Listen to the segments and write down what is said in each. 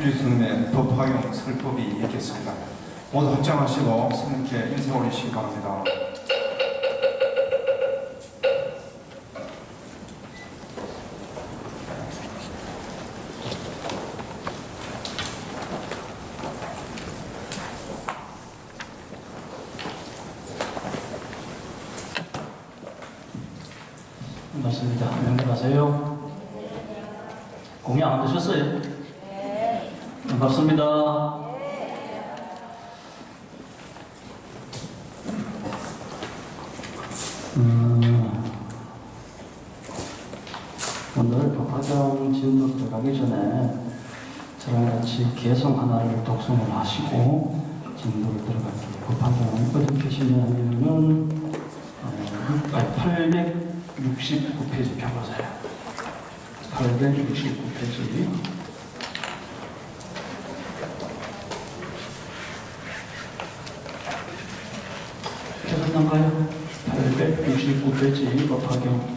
한길스님의 법화용 설법이 있겠습니다. 모두 합장하시고 스님께 인사 올리시기 바랍니다. 반갑습니다. 명령하세요. 공약 안 드셨어요? 네. 반갑습니다. 오늘 법화경 진도 들어가기 전에 저랑 같이 개성 하나를 독송을 하시고 진도를 들어갈게요. 법화경 어디 계시냐면은 869페이지 펴보세요. 869페이지. 펴졌나요? 869페이지 법화경.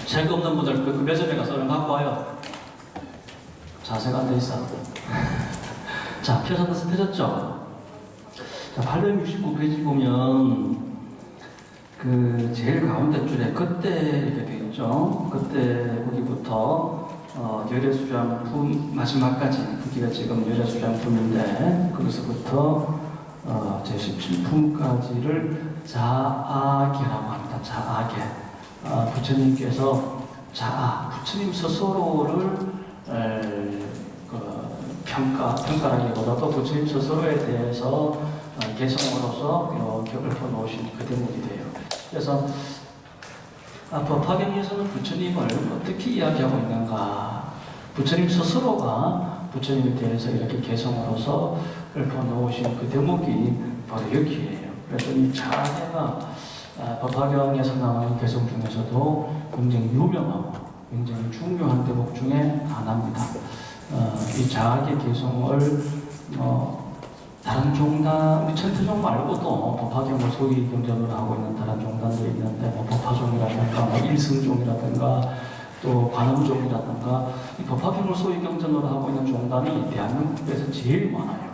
책 없는 분들 그 매점에 가서 얼른 갖고 와요. 자세가 안 돼 있어. 자, 펴졌죠? 자, 869페이지 보면 그 제일 가운데 줄에 그때 이렇게 되어 있죠. 그때 거기부터 열애수장품 마지막까지 그게 지금 열애수장품인데 거기서부터 제17품까지를 자아계라고 합니다. 자아계. 부처님께서 부처님 스스로를 평가라기보다도 부처님 스스로에 대해서 개성으로서 이렇게 읊어놓으신 그 대목이 돼요. 그래서 법화경에서는 부처님을 어떻게 이야기하고 있는가? 부처님 스스로가 부처님에 대해서 이렇게 개성으로서 읊어놓으신 그 대목이 바로 여기에요. 그래서 이 자아계가 법화경에서 나오는 개성 중에서도 굉장히 유명하고 굉장히 중요한 대목 중에 하나입니다. 이 자아계 개성을 다른 종단, 우리 천태종 말고도 법화경을 소위 경전으로 하고 있는 다른 종단도 있는데 법화종이라든가 일승종이라든가 또 관음종이라든가 이 법화경을 소위 경전으로 하고 있는 종단이 대한민국에서 제일 많아요.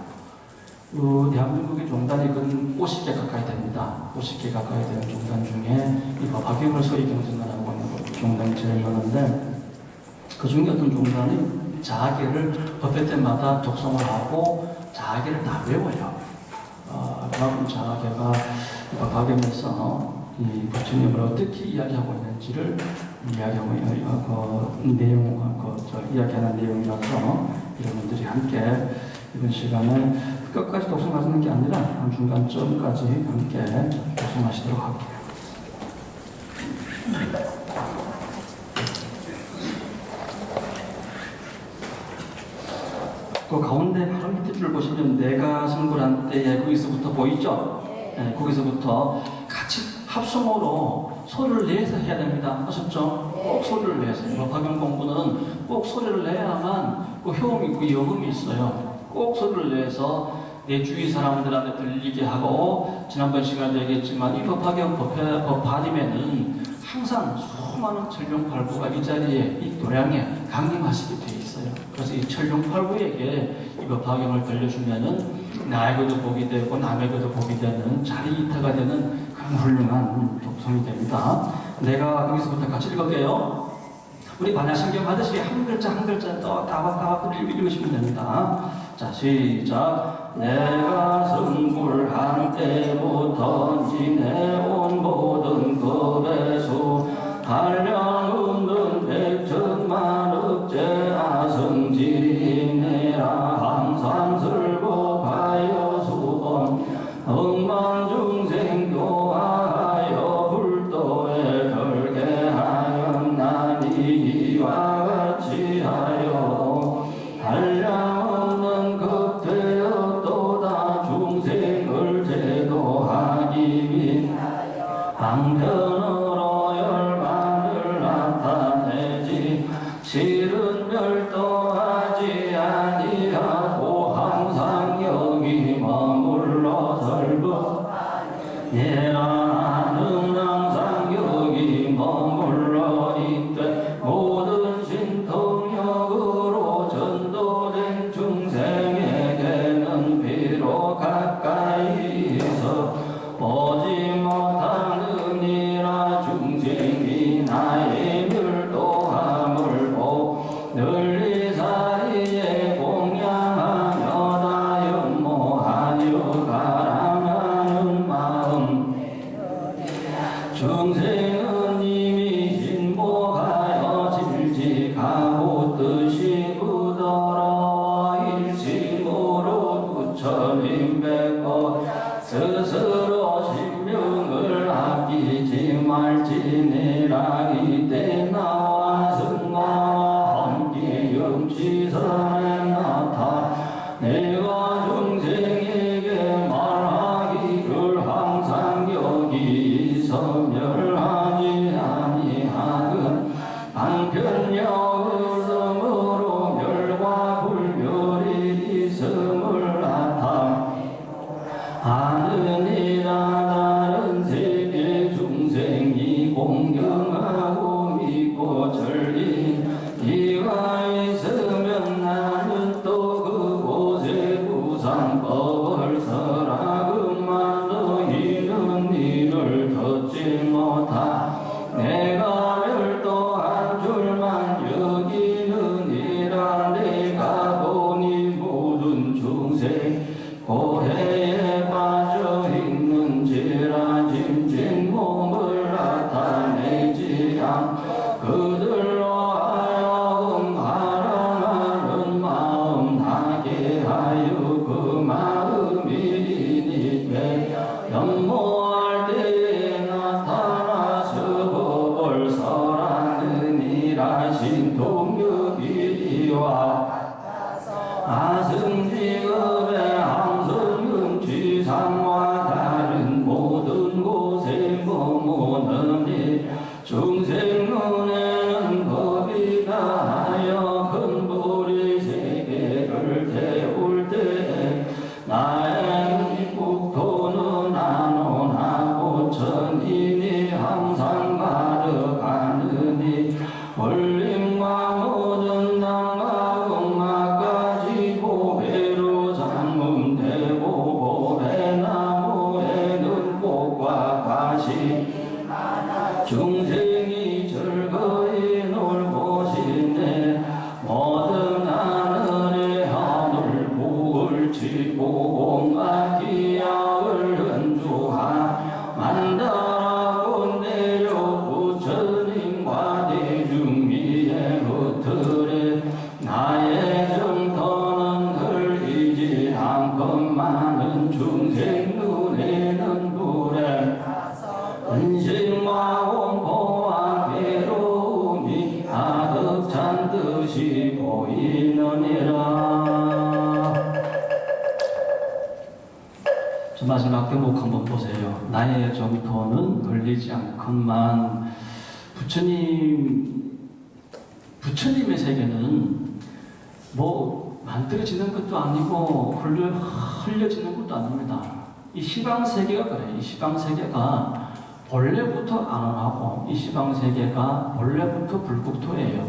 대한민국의 종단이 근 50개 가까이 됩니다. 50개 가까이 되는 종단 중에 이 법화경을 소위 경전으로 하고 있는 종단이 제일 많은데 그 중에 어떤 종단이 자아계를 법회 때마다 독송을 하고 자아계를 다 외워요. 그만큼 자아계가 법화경에서 이 부처님을 어떻게 이야기하고 있는지를 이야기하고 이야기하는 내용이라서 여러분들이 함께 이번 시간에 끝까지 독송하시는 게 아니라 한 중간점까지 함께 독송하시도록 할게요. 그 가운데 바로 밑에 줄 보시면 내가 성불한 때에 거기서부터 보이죠? 네, 거기서부터 같이 합성어로 소리를 내서 해야 됩니다. 아셨죠? 꼭 소리를 내서. 법화경 공부는 꼭 소리를 내야만 그 효음이 있고 여음이 있어요. 꼭 소리를 내서 내 주위 사람들한테 들리게 하고 지난번 시간에 얘기했지만 이 법화경 법화림에는 항상 수많은 천룡팔부가 이 자리에 이 도량에 강림하시게 돼 있어요. 그래서 이 천룡팔부에게 이 법화경을 들려주면은 나에게도 복이 되고 남에게도 복이 되는 자리이타가 되는 그런 훌륭한 독송이 됩니다. 내가 거기서부터 같이 읽을게요. 우리 반야신경 하듯이 한 글자 한 글자 따박따박 읽으시면 됩니다. 자, 시작. 내가 성불한 때부터 지내온 모든 법에서 한량 없는 백천만억제 아성지리내라 항상 슬고하여 수범 억만중생 교화하여 불도에 결계하였나니 이와 같이 하여 한량 없는 급되었도다 중생을 제도하기 위하여 방편으로 열반을 나타내지 실은 멸도하지 아니하고 항상 여기 머물러 설법 예라는 아니 때 나와 승마와 함께 영지선에 나타 내가 중생에게 말하기를 항상 여기 서멸하지 아니하는 방편여으로 멸과 불멸이 있음을 나타 하느니라. 다른 세계 중생이 공경하고 믿고 절린 이가 있으면 나는 또 그곳에 구상법을 설하. 그만 너희는 이를 듣지 못하. 내가 별도 한 줄만 여기느니라. 내가 보니 모든 중생 고해에 빠져 있는지라. 짐진 몸을 나타내지 않 그들로 하여금 바람하는 마음 나게 하여 그 마음이 이니 연모할 때에 나타나서 법을 설하느니라. 신통력이와 아승지급의 항성은 지상과 다른 모든 곳에 머무느니 중생 눈에는 법이 다하여 큰 불이 세계를 태울 때 나의 국토는 안온하고 천인이 항상 가득하느니 원림과 모든 당과 음악까지 보배로 장문되고 보배나무에는 꽃과 가시 중생이 즐거이 놀고 싶네. 모든 하늘에 하늘 북을 치고 온갖 기약을 연주하 만다라고 내려 부처님과 대중 위에 흩으래. 나의 정토는 흘리지 않건만은 중생 눈에는 불에 근심과 공포와 괴로움이 가득 찬 듯이 보이느니라. 저 마지막 대목 한번 보세요. 나의 정토는 걸리지 않건만. 부처님의 세계는 뭐 만들어지는 것도 아니고 흘려지는 것도 아닙니다. 이 시방세계가 그래요. 이 시방세계가 본래부터 안온하고 이 시방세계가 본래부터 불국토예요.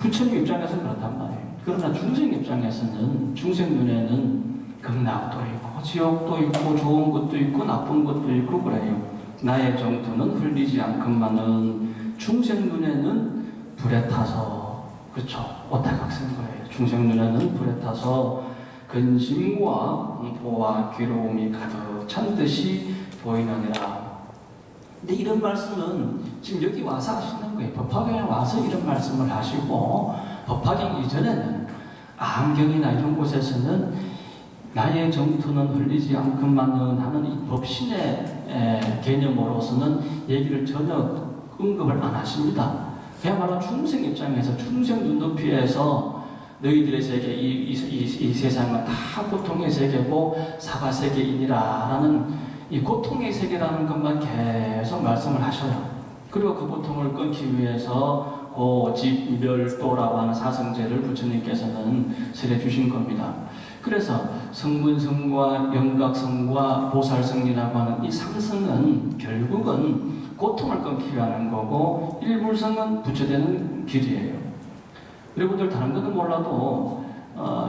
부처님 입장에서는 그렇단 말이에요. 그러나 중생 입장에서는 중생 눈에는 극락도 있고 지옥도 있고 좋은 것도 있고 나쁜 것도 있고 그래요. 나의 정토는 흘리지 않건만은 중생 눈에는 불에 타서 그렇죠. 오타각생 거예요. 중생 눈에는 불에 타서 근심과 공포와 괴로움이 가득 찬 듯이 보이느니라. 근데 이런 말씀은 지금 여기 와서 하시는 거예요. 법화경에 와서 이런 말씀을 하시고 법화경 이전에는 암경이나 이런 곳에서는 나의 정토는 흘리지 않건만은 하는 이 법신의 개념으로서는 얘기를 전혀 언급을 안 하십니다. 그야말로 중생 입장에서 중생 눈높이에서 너희들의 세계 이 세상은 다 고통의 세계고 사바세계이니라 라는 이 고통의 세계라는 것만 계속 말씀을 하셔요. 그리고 그 고통을 끊기 위해서 고집멸도라고 하는 사성제를 부처님께서는 설해 주신 겁니다. 그래서 성문성과 영각성과 보살성이라고 하는 이 상성은 결국은 고통을 끊기 위한 거고 일불성은 부처되는 길이에요. 여러분들 다른 것은 몰라도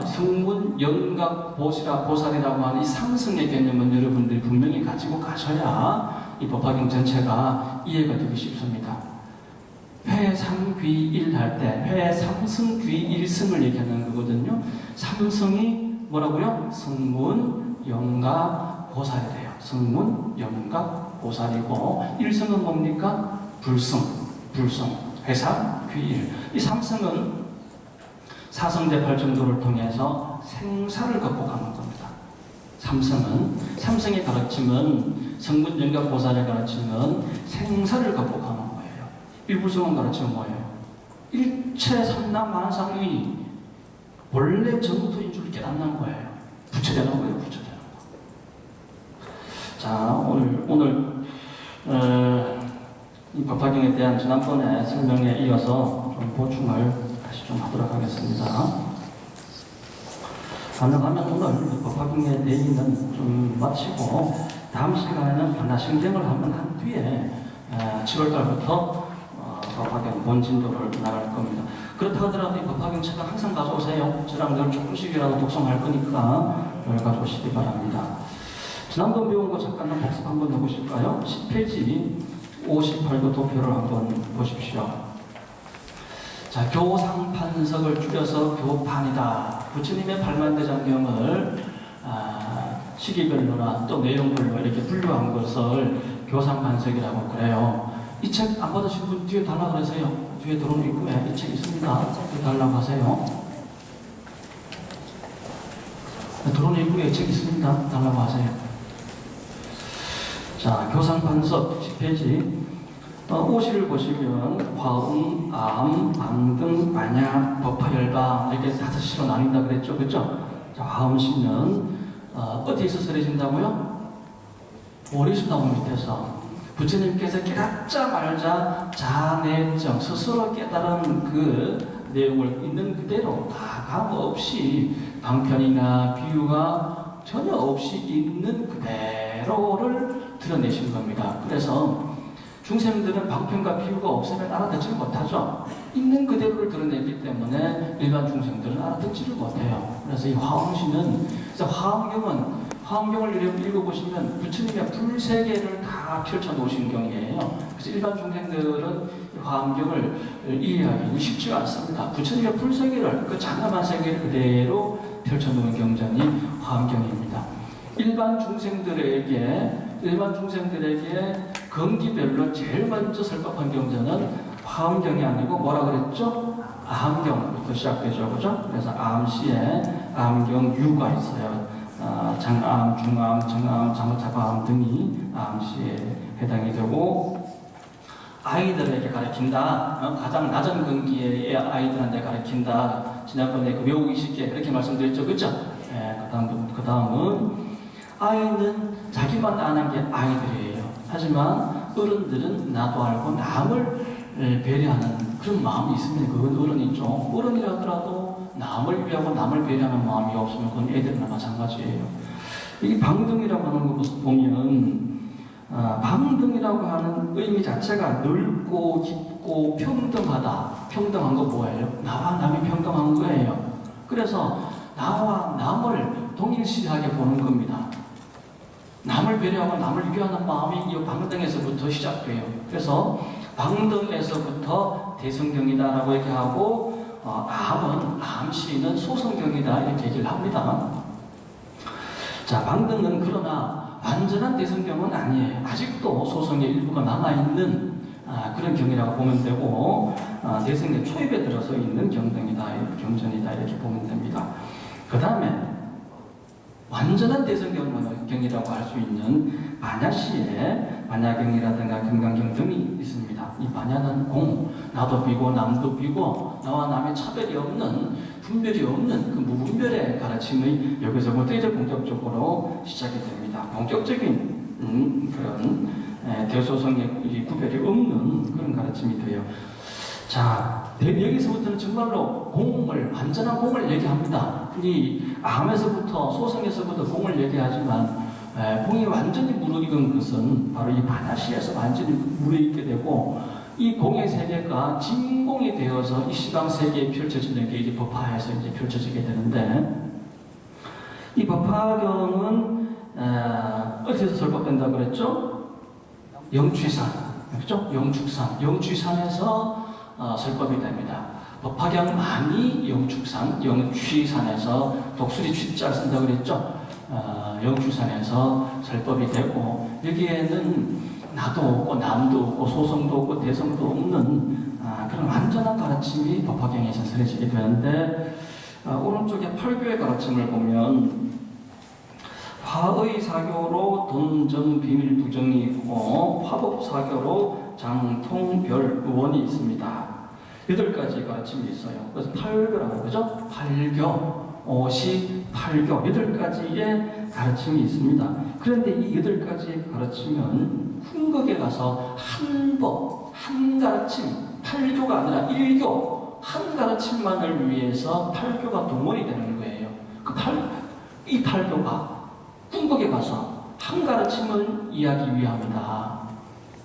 성문, 영각, 보살이라고 하는 이 상승의 개념은 여러분들이 분명히 가지고 가셔야 이 법화경 전체가 이해가 되기 쉽습니다. 회삼귀일 할 때 회삼승귀일승을 얘기하는 거거든요. 삼승이 뭐라고요? 성문, 영각, 보살이 돼요. 성문, 영각, 보살이고 일승은 뭡니까? 불승, 회삼귀일. 이 삼승은 사성제 8정도를 통해서 생사를 극복하는 겁니다. 삼성의 가르침은 성문, 영각, 보살의 가르침은 생사를 극복하는 거예요. 일부성은 가르치면 뭐예요? 일체 삼남만상이 원래 전부터인 줄 깨닫는 거예요. 부처되는 거예요. 부처되는 거. 자, 오늘 이 법화경에 대한 지난번에 설명에 이어서 좀 보충을 다시 좀 하도록 하겠습니다. 가능하면 오늘 법화경에 대해서는 좀 마치고 다음 시간에는 반야심경을 한번 한 뒤에 7월달부터 법화경 본진도를 나갈 겁니다. 그렇다 하더라도 이 법화경 책을 항상 가져오세요. 저랑 늘 조금씩이라도 독송할 거니까 늘 가져오시기 바랍니다. 지난번 배운 거 잠깐 복습 한번 해보실까요? 10페이지 58도 도표를 한번 보십시오. 자, 교상판석을 줄여서 교판이다. 부처님의 팔만대장경을 시기별로나 또 내용별로 이렇게 분류한 것을 교상판석이라고 그래요. 이 책 안 받으신 분 뒤에 달라고 그러세요. 뒤에 들어오는 입구에 이 책 있습니다. 뒤에 달라고 하세요. 들어오는 입구에 이 책 있습니다. 달라고 하세요. 자, 교상판석 10페이지 오시를 보시면 화음, 암, 방등, 반야, 법화열방 이렇게 5시로 나뉜다 그랬죠. 그렇죠? 자, 화음시는 어디에서 쓰러진다고요? 오리수나무 밑에서 부처님께서 깨닫자 말자 자내정 스스로 깨달은 그 내용을 있는 그대로 다 감 없이 방편이나 비유가 전혀 없이 있는 그대로를 드러내신 겁니다. 그래서 중생들은 방편과 비유가 없으면 알아듣지를 못하죠. 있는 그대로를 드러내기 때문에 일반 중생들은 알아듣지를 못해요. 그래서 이 화엄시는, 그래서 화엄경을 읽어보시면 부처님의 불세계를 다 펼쳐놓으신 경이에요. 그래서 일반 중생들은 화엄경을 이해하기 쉽지가 않습니다. 부처님의 불세계를, 그 장엄한 세계를 그대로 펼쳐놓은 경전이 화엄경입니다. 일반 중생들에게 경기별로 제일 먼저 설법한 경전은 화엄경이 아니고 뭐라 그랬죠? 암경부터 시작되죠. 그죠? 그래서 암시에 암경 유가 있어요. 장암, 중암, 정암, 장차과암 등이 암시에 해당이 되고 아이들에게 가르친다. 가장 낮은 근기의 아이들한테 가르친다. 지난번에 그 외우기 쉽게 그렇게 말씀드렸죠. 그죠? 그 다음은 아이는 자기만 아는 게 아이들이에요. 하지만 어른들은 나도 알고 남을 배려하는 그런 마음이 있습니다. 그건 어른이죠. 어른이라더라도 남을 위하고 남을 배려하는 마음이 없으면 그건 애들이나 마찬가지예요. 이 방등이라고 하는 것을 보면 방등이라고 하는 의미 자체가 넓고 깊고 평등하다. 평등한 거 뭐예요? 나와 남이 평등한 거예요. 그래서 나와 남을 동일시하게 보는 겁니다. 남을 배려하고 남을 위하는 마음이 이 방등에서부터 시작돼요. 그래서 방등에서부터 대성경이다라고 얘기하고 암은 암시는 소성경이다 이렇게 얘기를 합니다. 자, 방등은 그러나 완전한 대성경은 아니에요. 아직도 소성의 일부가 남아있는 그런 경이라고 보면 되고 대성의 초입에 들어서 있는 경전이다 이렇게 보면 됩니다. 그 다음에 완전한 대성경이라고 할 수 있는 반야시에 반야경이라든가 금강경 등이 있습니다. 이 반야는 공, 나도 비고 남도 비고 나와 남의 차별이 없는 분별이 없는 그 무분별의 가르침의 여기서부터 이제 본격적으로 시작이 됩니다. 본격적인 그런 대소성의 구별이 없는 그런 가르침이 돼요. 자, 여기서부터는 정말로 완전한 공을 얘기합니다. 이 암에서부터, 소성에서부터 공을 얘기하지만, 공이 완전히 무르익은 것은 바로 이 반야시에서 완전히 무르익게 되고, 이 공의 세계가 진공이 되어서 이 시방 세계에 펼쳐지는 게 이제 법화에서 이제 펼쳐지게 되는데, 이 법화경은, 어디서 설법된다고 그랬죠? 영취산. 그렇죠? 영축산에서 설법이 됩니다. 법화경만이 영축산에서 독수리 취자를 쓴다고 그랬죠. 영축산에서 설법이 되고 여기에는 나도 없고 남도 없고 소성도 없고 대성도 없는 그런 완전한 가르침이 법화경에서 설해지게 되는데 오른쪽에 팔교의 가르침을 보면 화의 사교로 돈정 비밀 부정이 있고 화법 사교로 장통별 원이 있습니다. 8가지 가르침이 있어요. 그래서 팔교라고 그러죠? 팔교, 오시, 팔교 8가지의 가르침이 있습니다. 그런데 이 8가지의 가르침은 궁극에 가서 한 법, 한 가르침, 팔교가 아니라 일교, 한 가르침만을 위해서 팔교가 동원이 되는 거예요. 이 팔교가 궁극에 가서 한 가르침을 이해하기 위함이다.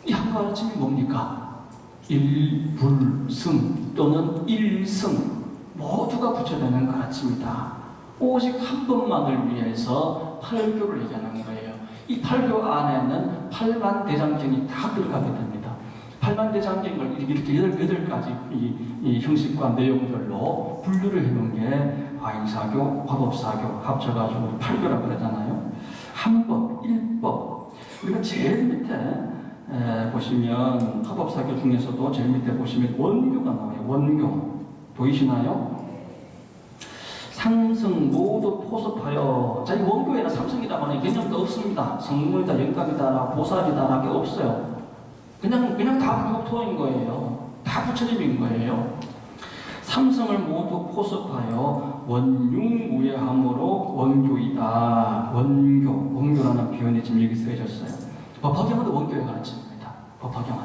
이 한 가르침이 뭡니까? 일불승 또는 일승 모두가 붙여되는 가르침이다. 오직 한 번만을 위해서 팔교를 얘기하는 거예요. 이 팔교 안에는 8만 대장경이 다 들어가게 됩니다. 8만 대장경을 이렇게 8가지 이 형식과 내용들로 분류를 해놓은 게 아인사교, 화법사교 합쳐가지고 팔교라고 그러잖아요. 한법, 일법. 우리가 제일 밑에 보시면 화법사교 중에서도 제일 밑에 보시면 원교가 나와요. 원교 보이시나요? 삼성 모두 포섭하여. 자, 이 원교에는 삼성이라고 하는 개념도 없습니다. 성문이다, 영감이다, 보살이다, 게 없어요. 그냥 다 불국토인 거예요. 다 부처님인 거예요. 삼성을 모두 포섭하여 원융무예함으로 원교이다. 원교라는 표현이 지금 여기 쓰여졌어요. 법화경은 원교의 가르침입니다. 법화경은.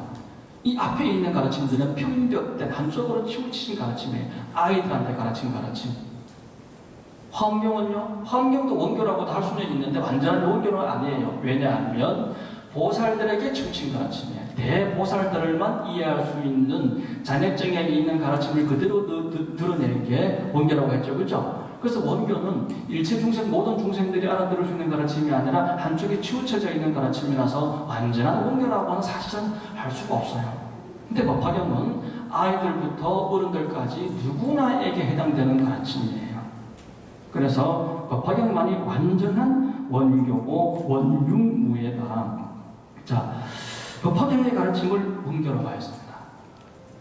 이 앞에 있는 가르침들은 편벽된 한쪽으로 치우치신 가르침이에요. 아이들한테 가르친 가르침. 화엄경은요? 화엄경도 원교라고도 할 수는 있는데 완전한 원교는 아니에요. 왜냐하면 보살들에게 치우친 가르침이에요. 대보살들만 이해할 수 있는 자격증에 있는 가르침을 그대로 드러내는 게 원교라고 했죠. 그렇죠? 그래서 원교는 일체 중생, 모든 중생들이 알아들을 수 있는 가르침이 아니라 한쪽에 치우쳐져 있는 가르침이라서 완전한 원교라고는 사실은 할 수가 없어요. 근데 법화경은 아이들부터 어른들까지 누구나에게 해당되는 가르침이에요. 그래서 법화경만이 완전한 원교고 원융무예다. 자, 법화경의 가르침을 원교라고 하였습니다.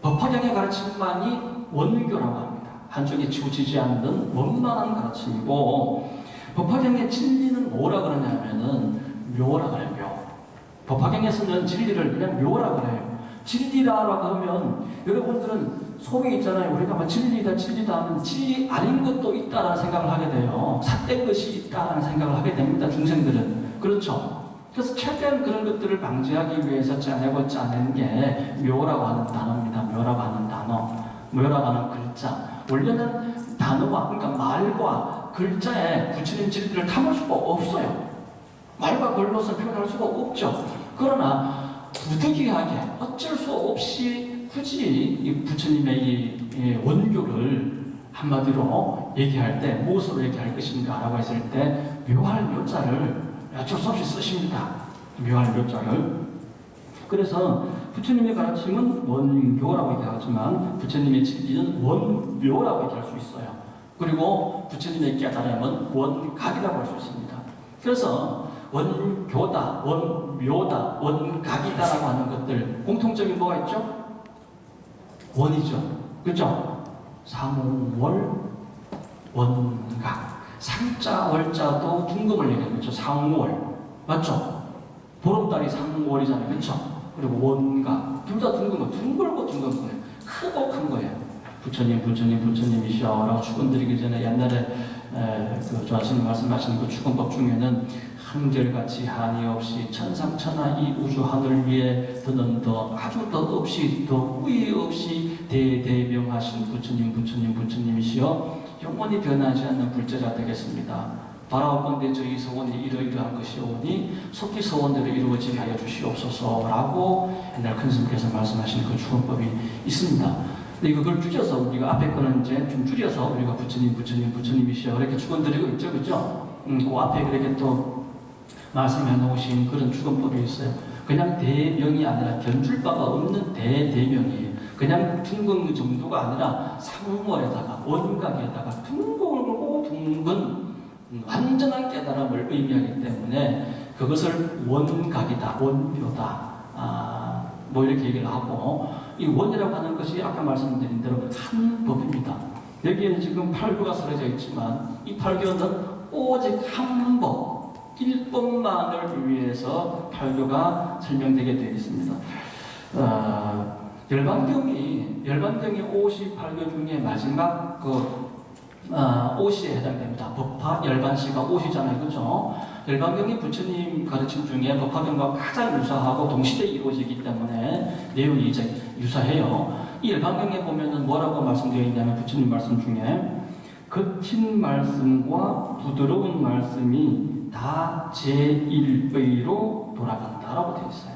법화경의 가르침만이 원교라고 합니다. 한쪽에 치우치지 않는 원만한 가르침이고, 법화경의 진리는 뭐라 그러냐면은 묘라 그래요. 묘. 법화경에서는 진리를 그냥 묘라 그래요. 진리라고 하면 여러분들은 속에 있잖아요. 우리가 막 진리다 하면 진리 아닌 것도 있다라는 생각을 하게 돼요. 삿된 것이 있다라는 생각을 하게 됩니다. 중생들은. 그렇죠? 그래서 최대한 그런 것들을 방지하기 위해서 짜낸 게 묘라고 하는 단어입니다. 묘라고 하는 단어. 묘라고 하는 글자. 원래는 단어와, 그러니까 말과 글자에 부처님 진리를 담을 수가 없어요. 말과 글로서 표현할 수가 없죠. 그러나 부득이하게 어쩔 수 없이 굳이 이 부처님의 이 원교를 한마디로 얘기할 때 무엇으로 얘기할 것인가 라고 했을 때 묘할 묘자를 어쩔 수 없이 쓰십니다. 묘할 묘자를. 그래서 부처님의 가르침은 원교라고 얘기하지만 부처님의 진리는 원묘라고 얘기할 수 있어요. 그리고 부처님의 깨달음은 원각이라고 할 수 있습니다. 그래서 원교다, 원묘다, 원각이다라고 하는 것들 공통점이 뭐가 있죠? 원이죠. 그렇죠? 상월, 원각. 상자, 월자도 둥금을 얘기하는 거죠. 상월. 맞죠? 보름달이 상월이잖아요. 그렇죠? 그리고 원각. 둘 다 둥근 거. 둥글고 둥근 거예요. 크고 큰 거예요. 부처님이시여 라고 축원드리기 전에 옛날에 그 조하시는 말씀하시는 그 축원법 중에는 한결같이 한이 없이 천상천하 이 우주 하늘 위에 드는 더 아주 더 없이 더 후회 없이 대대명하신 부처님이시여 영원히 변하지 않는 불제자 되겠습니다. 바라오건대 저희 소원이 이러이러한 것이오니 속히 소원대로 이루어지게 하여 주시옵소서라고 옛날 큰 스님께서 말씀하시는 그 축원법이 있습니다. 근데 그걸 줄여서 우리가 앞에 거는 이제 좀 줄여서 우리가 부처님이시여 이렇게 축원드리고 있죠, 그죠? 그 앞에 그렇게 또 말씀해 놓으신 그런 축원법이 있어요. 그냥 대명이 아니라 견줄 바가 없는 대명이에요. 그냥 둥근 정도가 아니라 상월에다가 원각에다가 둥글고 둥근 완전한 깨달음을 의미하기 때문에 그것을 원각이다, 원묘다, 뭐 이렇게 얘기를 하고, 이 원이라고 하는 것이 아까 말씀드린 대로 한 법입니다. 여기에는 지금 8교가 쓰여져 있지만 이 8교는 오직 한 법, 1법만을 위해서 8교가 설명되게 되어 있습니다. 열반경이 58교 중에 마지막 오시에 해당됩니다. 법화 열반시가 오시잖아요. 그죠? 열반경이 부처님 가르침 중에 법화경과 가장 유사하고 동시대에 이루어지기 때문에 내용이 이제 유사해요. 이 열반경에 보면은 뭐라고 말씀되어 있냐면 부처님 말씀 중에 거친 말씀과 부드러운 말씀이 다 제1의로 돌아간다라고 되어 있어요.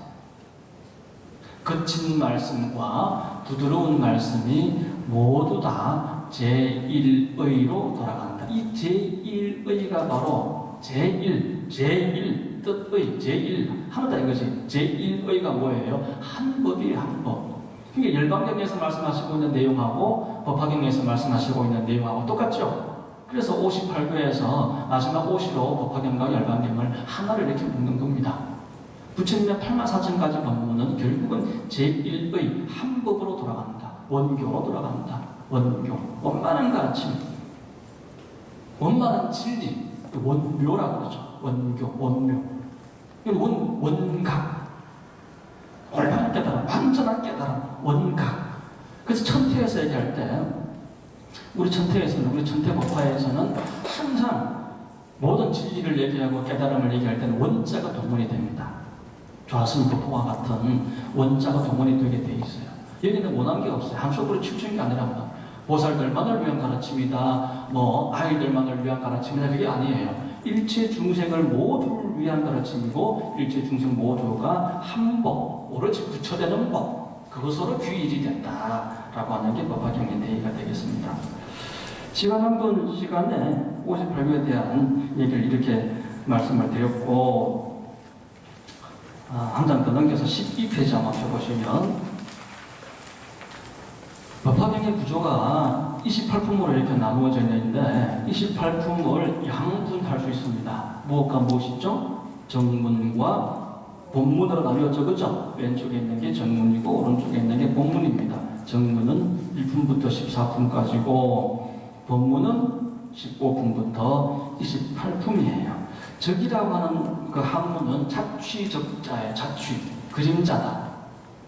거친 말씀과 부드러운 말씀이 모두 다 제1의로 돌아간다. 이 제1의가 바로 제1 뜻의 제1 하나다 이거지. 제1의가 뭐예요? 한 법이에요. 한 법. 그러니까 열반경에서 말씀하시고 있는 내용하고 법화경에서 말씀하시고 있는 내용하고 똑같죠? 그래서 58교에서 마지막 오시로 법화경과 열반경을 하나를 이렇게 묶는 겁니다. 부처님의 84,000가지 법문은 결국은 제1의 한 법으로 돌아간다. 원교로 돌아간다. 원교. 원만한 가르침. 원만한 진리. 원묘라고 그러죠. 원교, 원묘. 원각. 올바른 깨달음, 완전한 깨달음, 원각. 그래서 천태에서 얘기할 때, 우리 천태법화에서는 항상 모든 진리를 얘기하고 깨달음을 얘기할 때는 원자가 동원이 됩니다. 좌선 법화와 같은 원자가 동원이 되게 돼 있어요. 여기는 원한 게 없어요. 한쪽으로 치우친 게 아니라 보살들만을 위한 가르침이다, 아이들만을 위한 가르침이다, 그게 아니에요. 일체 중생을 모두를 위한 가르침이고 일체 중생 모두가 한 법, 오로지 부처되는 법, 그것으로 규일이 된다라고 하는 게 법화경의 대의가 되겠습니다. 시간에 58교에 대한 얘기를 이렇게 말씀을 드렸고, 한 장 더 넘겨서 12페이지 한번 펴보시면 법화경의 구조가 28품으로 이렇게 나누어져 있는데 28품을 양분할 수 있습니다. 무엇과 무엇이죠? 정문과 본문으로 나뉘어져, 그죠? 왼쪽에 있는 게 정문이고 오른쪽에 있는 게 본문입니다. 정문은 1품부터 14품까지고 본문은 15품부터 28품이에요. 적이라고 하는 그 한문은 자취적자예요. 자취, 그림자다.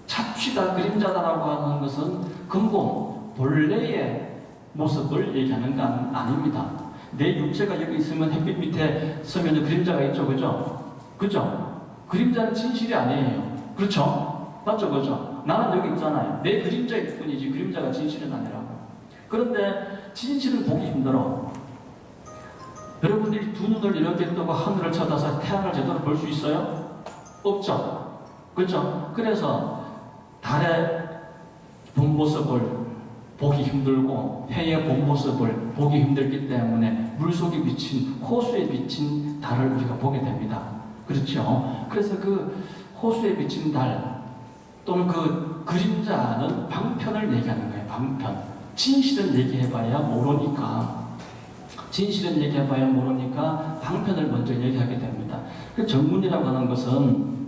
자취다, 그림자다라고 하는 것은 근본, 본래의 모습을 얘기하는 건 아닙니다. 내 육체가 여기 있으면 햇빛 밑에 서면 그림자가 있죠, 그죠? 그죠? 그림자는 진실이 아니에요. 그렇죠? 맞죠, 그죠? 나는 여기 있잖아요. 내 그림자일 뿐이지 그림자가 진실은 아니라고. 그런데 진실은 보기 힘들어. 여러분들이 두 눈을 이렇게 뜨고 하늘을 쳐다서 태양을 제대로 볼 수 있어요? 없죠? 그렇죠? 그래서 달의 본 모습을 보기 힘들고 해의 본 모습을 보기 힘들기 때문에 물속에 비친, 호수에 비친 달을 우리가 보게 됩니다. 그렇죠? 그래서 그 호수에 비친 달 또는 그 그림자는 방편을 얘기하는 거예요. 방편. 진실은 얘기해봐야 모르니까 방편을 먼저 얘기하게 됩니다. 그 정문이라고 하는 것은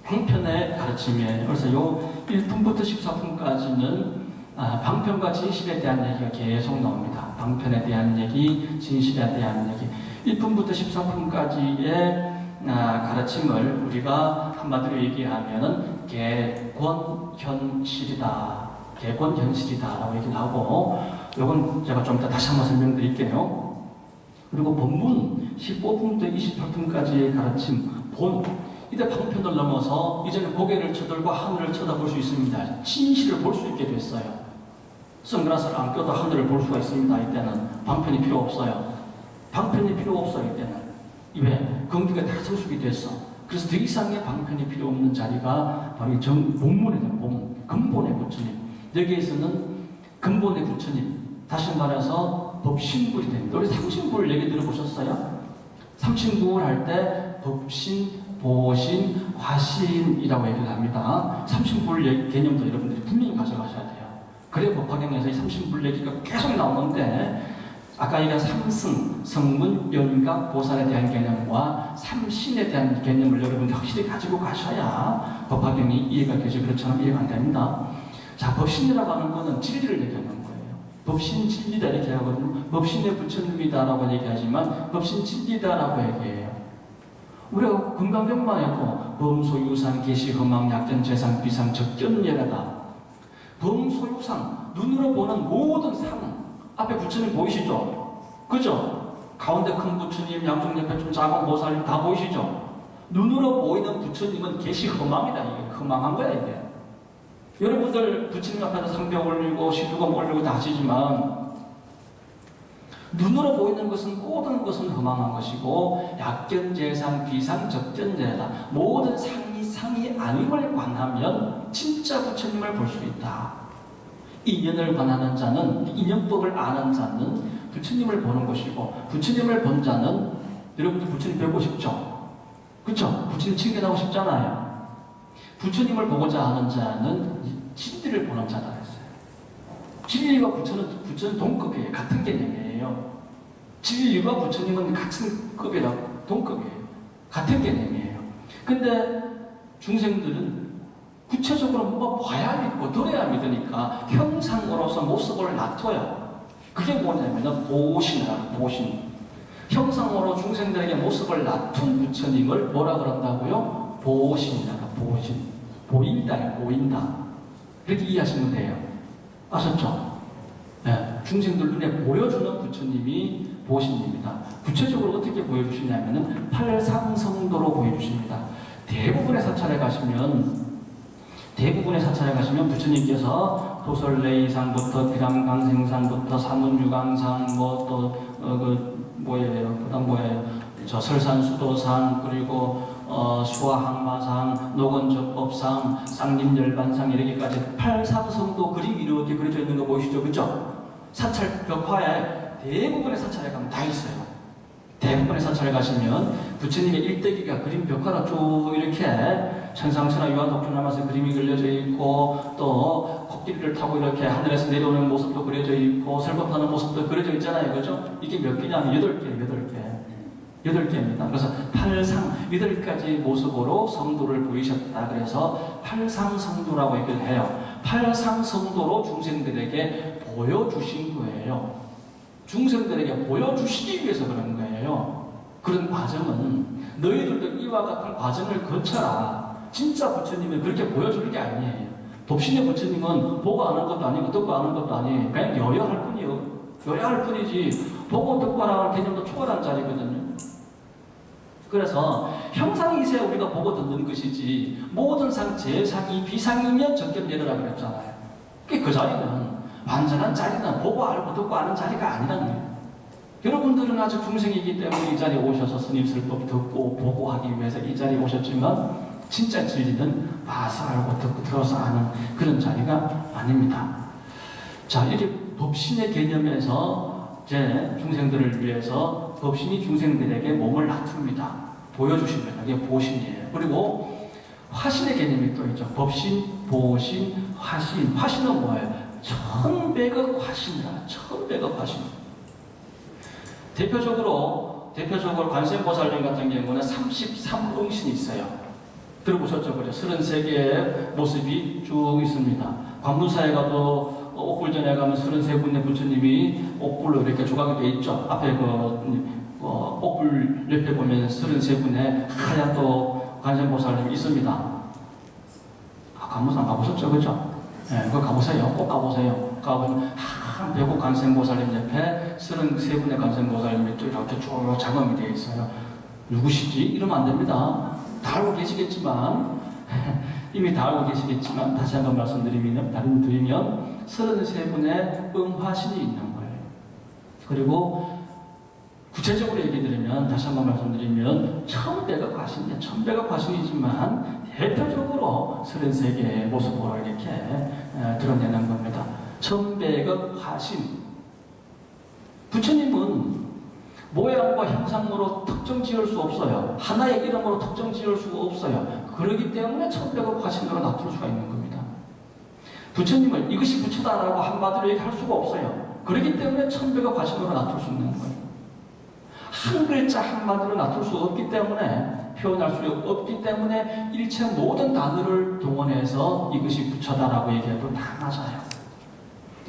방편의 가르침이에요. 그래서 요 1품부터 14품까지는 방편과 진실에 대한 얘기가 계속 나옵니다. 방편에 대한 얘기, 진실에 대한 얘기. 1품부터 14품까지의 가르침을 우리가 한마디로 얘기하면은 개권현실이다. 개권현실이다라고 얘기를 하고, 요건 제가 좀 이따 다시 한번 설명드릴게요. 그리고 본문 15품부터 28품까지의 가르침, 이때 방편을 넘어서 이제는 고개를 쳐들고 하늘을 쳐다볼 수 있습니다. 진실을 볼 수 있게 됐어요. 선글라스를 안 껴도 하늘을 볼 수가 있습니다. 이때는 방편이 필요 없어요. 방편이 필요 없어요. 이때는. 왜? 경기가 다 성숙이 됐어. 그래서 더 이상의 방편이 필요 없는 자리가 바로 이 본문이죠. 근본의 부처님. 여기에서는 근본의 부처님. 다시 말해서 법신불이 됩니다. 우리 삼신불 얘기 들어보셨어요? 삼신불 할 때 법신, 보신, 화신이라고 얘기를 합니다. 삼신불 개념도 여러분들이 분명히 가져가셔야 돼요. 그래 법화경에서 이 삼신불 얘기가 계속 나오는데, 아까 얘기한 삼승, 성문, 연각, 보살에 대한 개념과 삼신에 대한 개념을 여러분이 확실히 가지고 가셔야 법화경이 이해가 되죠. 그렇지만 이해가 안 됩니다. 자, 법신이라고 하는 거는 진리를 얘기하는 거예요. 법신 진리다 이렇게 하거든요. 법신의 부처님이다라고 얘기하지만 법신 진리다라고 얘기해요. 우리가 건강병만 해도 범소, 유산, 계시, 허망, 약전, 재상, 비상, 적견, 예라다. 우상, 눈으로 보는 모든 상, 앞에 부처님 보이시죠? 그죠? 가운데 큰 부처님, 양쪽 옆에 좀 작은 보살님 다 보이시죠? 눈으로 보이는 부처님은 계시 허망이다. 이게 허망한 거야, 이게. 여러분들 부처님 앞에서 상병 올리고 시두검 올리고 다 하시지만 눈으로 보이는 것은 모든 것은 허망한 것이고 약견재상, 비상, 적견재다. 모든 상이 아님을 관하면 진짜 부처님을 볼 수 있다. 인연을 관하는 자는, 인연법을 아는 자는 부처님을 보는 것이고 부처님을 본 자는, 여러분들 부처님 뵙고 싶죠? 그렇죠? 부처님 칭견하고 싶잖아요. 부처님을 보고자 하는 자는 진리를 보는 자다 했어요. 진리와 부처는 동급이에요. 같은 개념이에요. 진리와 부처님은 같은 급이라 동급이에요. 같은 개념이에요. 근데 중생들은 구체적으로 뭔가 봐야 믿고 들어야 믿으니까 형상으로서 모습을 놔둬요. 그게 뭐냐면 보신. 형상으로 중생들에게 모습을 놔둔 부처님을 뭐라 그런다고요? 보신이라고. 보인다. 그렇게 이해하시면 돼요. 아셨죠? 네, 중생들 눈에 보여주는 부처님이 보신입니다. 구체적으로 어떻게 보여주시냐면은 팔상성도로 보여주십니다. 대부분의 사찰에 가시면 부처님께서 도설레이상부터 비람강생상부터 사문유강상 저 설산수도상 그리고 수화항마상, 녹원적법상, 쌍림열반상 이렇게까지 팔상성도 그림이 이렇게 그려져 있는 거 보이시죠? 그죠? 사찰 벽화에 대부분의 사찰에 가면 다 있어요. 대부분의 사찰에 가시면 부처님의 일대기가 그림 벽화로 쭉 이렇게 천상천하 유한독존하면서 그림이 그려져 있고 또 코끼리를 타고 이렇게 하늘에서 내려오는 모습도 그려져 있고 설법하는 모습도 그려져 있잖아요. 그죠? 이게 몇 개냐면 8개. 8개입니다. 그래서 팔상, 8가지 모습으로 성도를 보이셨다. 그래서 팔상성도라고 얘기를 해요. 팔상성도로 중생들에게 보여주신 거예요. 중생들에게 보여주시기 위해서 그런 거예요. 그런 과정은 너희들도 이와 같은 과정을 거쳐라. 진짜 부처님은 그렇게 보여주는 게 아니에요. 돕신의 부처님은 보고 아는 것도 아니고 듣고 아는 것도 아니에요. 그냥 여여할 뿐이요. 여여할 뿐이지 보고 듣고 하는 개념도 초월한 자리거든요. 그래서 형상이 있어야 우리가 보고 듣는 것이지 모든 상, 제상이 비상이면 적견예르라 그랬잖아요. 그 자리는 완전한 자리는 보고 알고 듣고 아는 자리가 아니라는 거예요. 여러분들은 아직 중생이기 때문에 이 자리에 오셔서 스님 설법 듣고 보고 하기 위해서 이 자리에 오셨지만 진짜 진리는 봐서 알고 듣고 들어서 아는 그런 자리가 아닙니다. 자, 이렇게 법신의 개념에서 제 중생들을 위해서 법신이 중생들에게 몸을 놔둡니다. 보여주십니다. 이게 보신이에요. 그리고 화신의 개념이 또 있죠. 법신, 보신, 화신. 화신은 뭐예요? 천백억 화신이라. 천백억 화신. 대표적으로 관세음보살님 같은 경우는 33응신이 있어요. 들어보셨죠? 그죠? 33개의 모습이 쭉 있습니다. 관문사에 가도 옥불전에 가면 33분의 부처님이 옥불로 이렇게 조각이 되어 있죠. 앞에 옥불 옆에 보면 33분의 하얀 또 관세음보살님이 있습니다. 관문사 가보셨죠? 그죠? 네, 그거 가보세요. 꼭 가보세요. 가보면 한 배고 관세음보살님 옆에 33분의 관세음보살님이 또 이렇게 쭉 작업이 되어 있어요. 누구시지? 이러면 안 됩니다. 다 알고 계시겠지만 이미 다 알고 계시겠지만 다시 한번 말씀드리면 33분의 응화신이 있는 거예요. 그리고 구체적으로 얘기드리면 다시 한번 말씀드리면 1000배가 화신이에요. 1000배가 화신이지만 대표적으로 33개의 모습으로 이렇게 드러내는 겁니다. 1000배가 화신. 부처님은 모양과 형상으로 특정 지을 수 없어요. 하나의 이름으로 특정 지을 수가 없어요. 그렇기 때문에 1000배가 화신으로 나타날 수가 있는 겁니다. 부처님은 이것이 부처다라고 한마디로 얘기할 수가 없어요. 그렇기 때문에 1000배가 화신으로 나타날 수 있는 거예요. 한 글자 한마디로 나타날 수 없기 때문에 표현할 수 없기 때문에 일체 모든 단어를 동원해서 이것이 부처다라고 얘기해도 다 맞아요.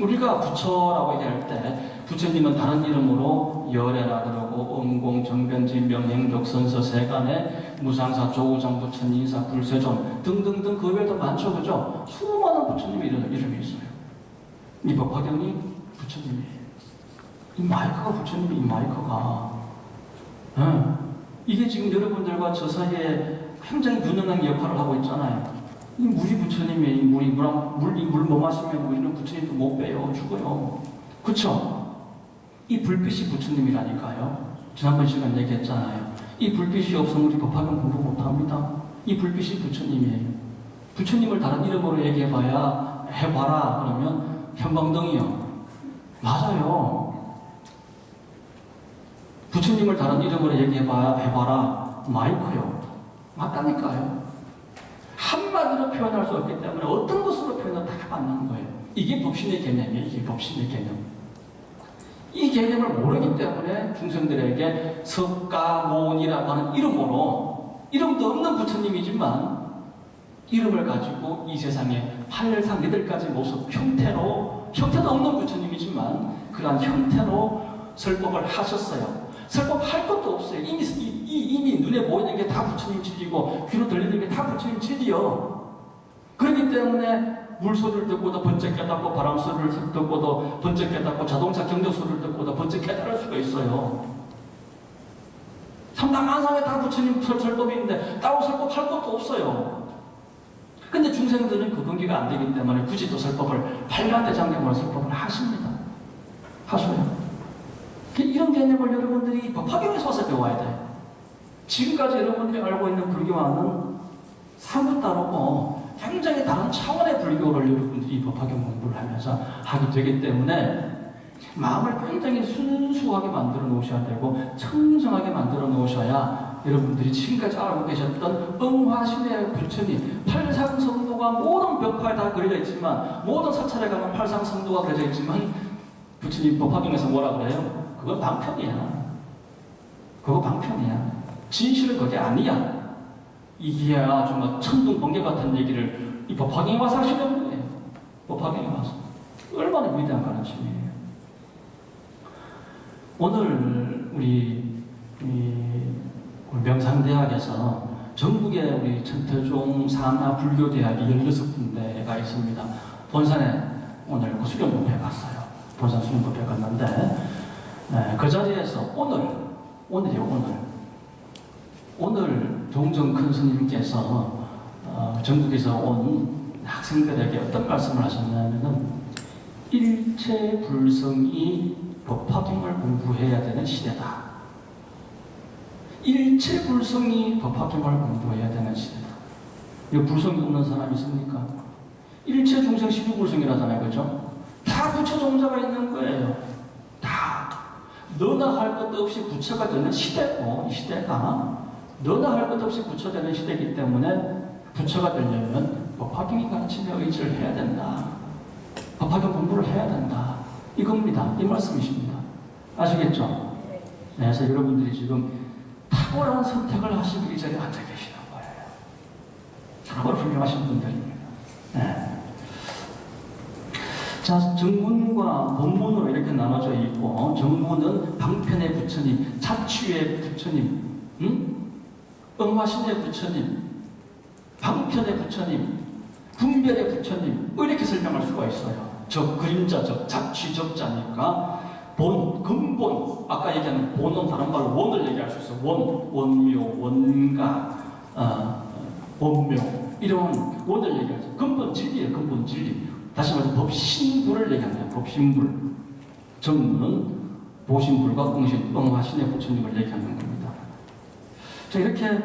우리가 부처라고 얘기할 때 부처님은 다른 이름으로 열애라 그러고 음공, 정변지, 명행적, 선서, 세간의 무상사, 조우장, 부처님, 인사, 불세존 등등등 그 외에도 많죠. 그죠? 수많은 부처님의 이름이 있어요. 이 법화경이 부처님이에요. 이 마이크가 부처님이 이 마이크가 이게 지금 여러분들과 저 사이에 굉장히 유능한 역할을 하고 있잖아요. 이 물이 부처님이에요. 이 물이 물 못 마시면 우리는 부처님도 못 빼요. 죽어요. 그쵸? 이 불빛이 부처님이라니까요. 지난번 시간 얘기했잖아요. 이 불빛이 없으면 우리 법화경 공부 못합니다. 이 불빛이 부처님이에요. 부처님을 다른 이름으로 얘기해봐야 해봐라 그러면 현방등이요. 맞아요. 부처님을 다른 이름으로 얘기해봐야 해봐라 마이크요. 맞다니까요. 한마디로 표현할 수 없기 때문에 어떤 것으로 표현을 다 맞는 거예요. 이게 법신의 개념이에요. 이게 법신의 개념. 이 개념을 모르기 때문에 중생들에게 석가모니라고 하는 이름으로, 이름도 없는 부처님이지만 이름을 가지고 이 세상에 8상 8가지 모습 형태도 없는 부처님이지만 그러한 형태로 설법을 하셨어요. 설법할 것도 없어요. 이미 눈에 보이는 게 다 부처님 진리고 귀로 들리는 게 다 부처님 진리요. 그렇기 때문에 물소리를 듣고도 번쩍 깨닫고 바람 소리를 듣고도 번쩍 깨닫고 자동차 경적 소리를 듣고도 번쩍 깨달을 수가 있어요. 삼당만상에 다 부처님 설법이 있는데 따로 설법할 것도 없어요. 근데 중생들은 그 근기가 안 되기 때문에 굳이 또 설법을 팔라대장경으로 설법을 하십니다. 하셔요. 이런 개념을 여러분들이 법화경에서 와서 배워야 돼요. 지금까지 여러분들이 알고 있는 불교와는 사뭇 다르고 굉장히 다른 차원의 불교를 여러분들이 법화경 공부를 하면서 하게 되기 때문에 마음을 굉장히 순수하게 만들어 놓으셔야 되고 청정하게 만들어 놓으셔야 여러분들이 지금까지 알고 계셨던 응화신의 부처님, 팔상성도가 모든 벽화에 다 그려져 있지만, 모든 사찰에 가면 팔상성도가 그려져 있지만 부처님 법화경에서 뭐라 그래요? 그건 방편이야. 그거 방편이야. 진실은 그게 아니야. 이게야 정말 천둥 번개 같은 얘기를 이 법화경에 와서 하시는 거예요. 법화경에 와서. 얼마나 위대한 가르침이에요. 오늘 우리 명상대학에서 전국에 우리 천태종 산하 불교대학이 16군데가 있습니다. 본산에 오늘 그 수련법회 갔어요. 본산 수련법회 갔는데 그 자리에서 오늘 종정 큰 스님께서 전국에서 온 학생들에게 어떤 말씀을 하셨냐면은 일체 불성이 법화경을 공부해야 되는 시대다. 일체 불성이 법화경을 공부해야 되는 시대다. 이거 불성이 없는 사람 있습니까? 일체 중생 12불성이라잖아요. 그죠? 다 부처 종자가 있는 거예요. 다. 너나 할 것도 없이 부처가 되는 시대고, 이 시대가 너나 할 것도 없이 부처 되는 시대이기 때문에 부처가 되려면 법화경이 가르치며 의지를 해야 된다. 법화경 공부를 해야 된다. 이겁니다. 이 말씀이십니다. 아시겠죠? 네, 그래서 여러분들이 지금 탁월한 선택을 하시고 이 자리에 앉아 계시는 거예요. 탁월 훌륭하신 분들입니다. 네. 자, 정문과 본문으로 이렇게 나눠져 있고, 정문은 방편의 부처님, 자취의 부처님, 응화신의 부처님, 방편의 부처님, 분별의 부처님, 이렇게 설명할 수가 있어요. 그림자적, 자취적자니까 근본, 아까 얘기하는 본은 다른 말로 원을 얘기할 수 있어요. 원묘, 원가, 본묘, 이런 원을 얘기할 수 있어요. 근본 진리예요, 근본 진리. 다시 말해서 법신불을 얘기합니다. 법신불. 정문은 보신불과 응화신의 부처님을 얘기하는 겁니다. 자, 이렇게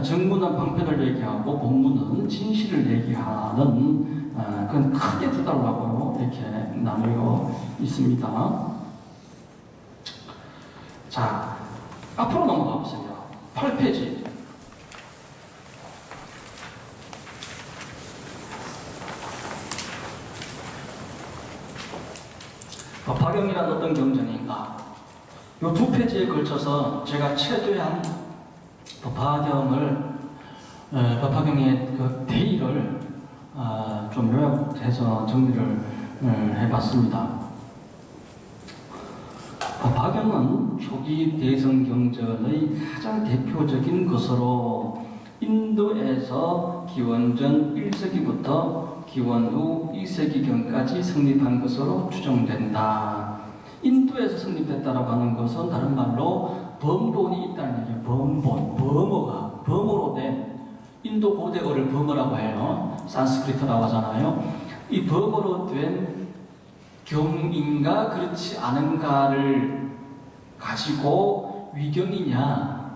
정문은 방편을 얘기하고 본문은 진실을 얘기하는 그건 크게 두 단락으로 이렇게 나누어 있습니다. 자, 앞으로 넘어가 보세요. 8페이지. 법화경이란 어떤 경전인가? 이 두 페이지에 걸쳐서 제가 최대한 법화경의 그 대의를 좀 요약해서 정리를 해봤습니다. 법화경은 초기 대성경전의 가장 대표적인 것으로 인도에서 기원전 1세기부터 기원 후 2세기경까지 성립한 것으로 추정된다. 인도에서 성립됐다라고 하는 것은 다른 말로 범본이 있다는 얘기예요. 범본, 범어로 된 인도 고대어를 범어라고 해요. 산스크리트라고 하잖아요. 이 범어로 된 경인가 그렇지 않은가를 가지고 위경이냐,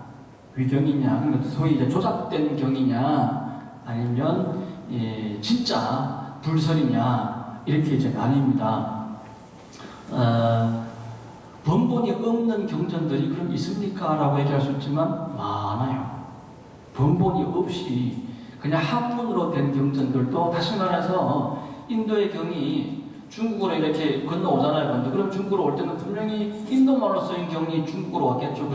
그러니까 소위 이제 조작된 경이냐, 아니면 진짜 불설이냐, 이렇게 이제 나뉩니다. 번본이 없는 경전들이 그럼 있습니까? 라고 얘기할 수 있지만 많아요. 번본이 없이 그냥 한문으로 된 경전들도, 다시 말해서 인도의 경이 중국으로 이렇게 건너오잖아요. 근데 그럼 중국으로 올 때는 분명히 인도말로 쓰인 경이 중국으로 왔겠죠.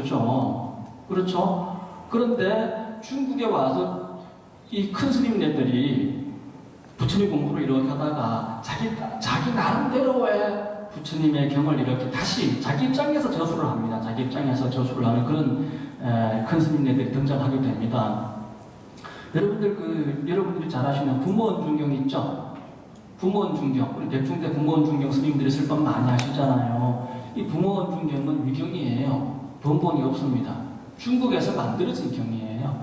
그렇죠? 그런데 중국에 와서 이 큰 스님네들이 부처님 공부를 이렇게 하다가 자기 나름대로의 부처님의 경을 이렇게 다시 자기 입장에서 저수를 합니다. 자기 입장에서 저수를 하는 그런 큰 스님네들이 등장하게 됩니다. 여러분들이 잘 아시는 부모원중경 있죠? 부모원중경, 우리 백중대 부모원중경 스님들이 슬픔 많이 하시잖아요. 이 부모원중경은 위경이에요. 번본이 없습니다. 중국에서 만들어진 경이에요.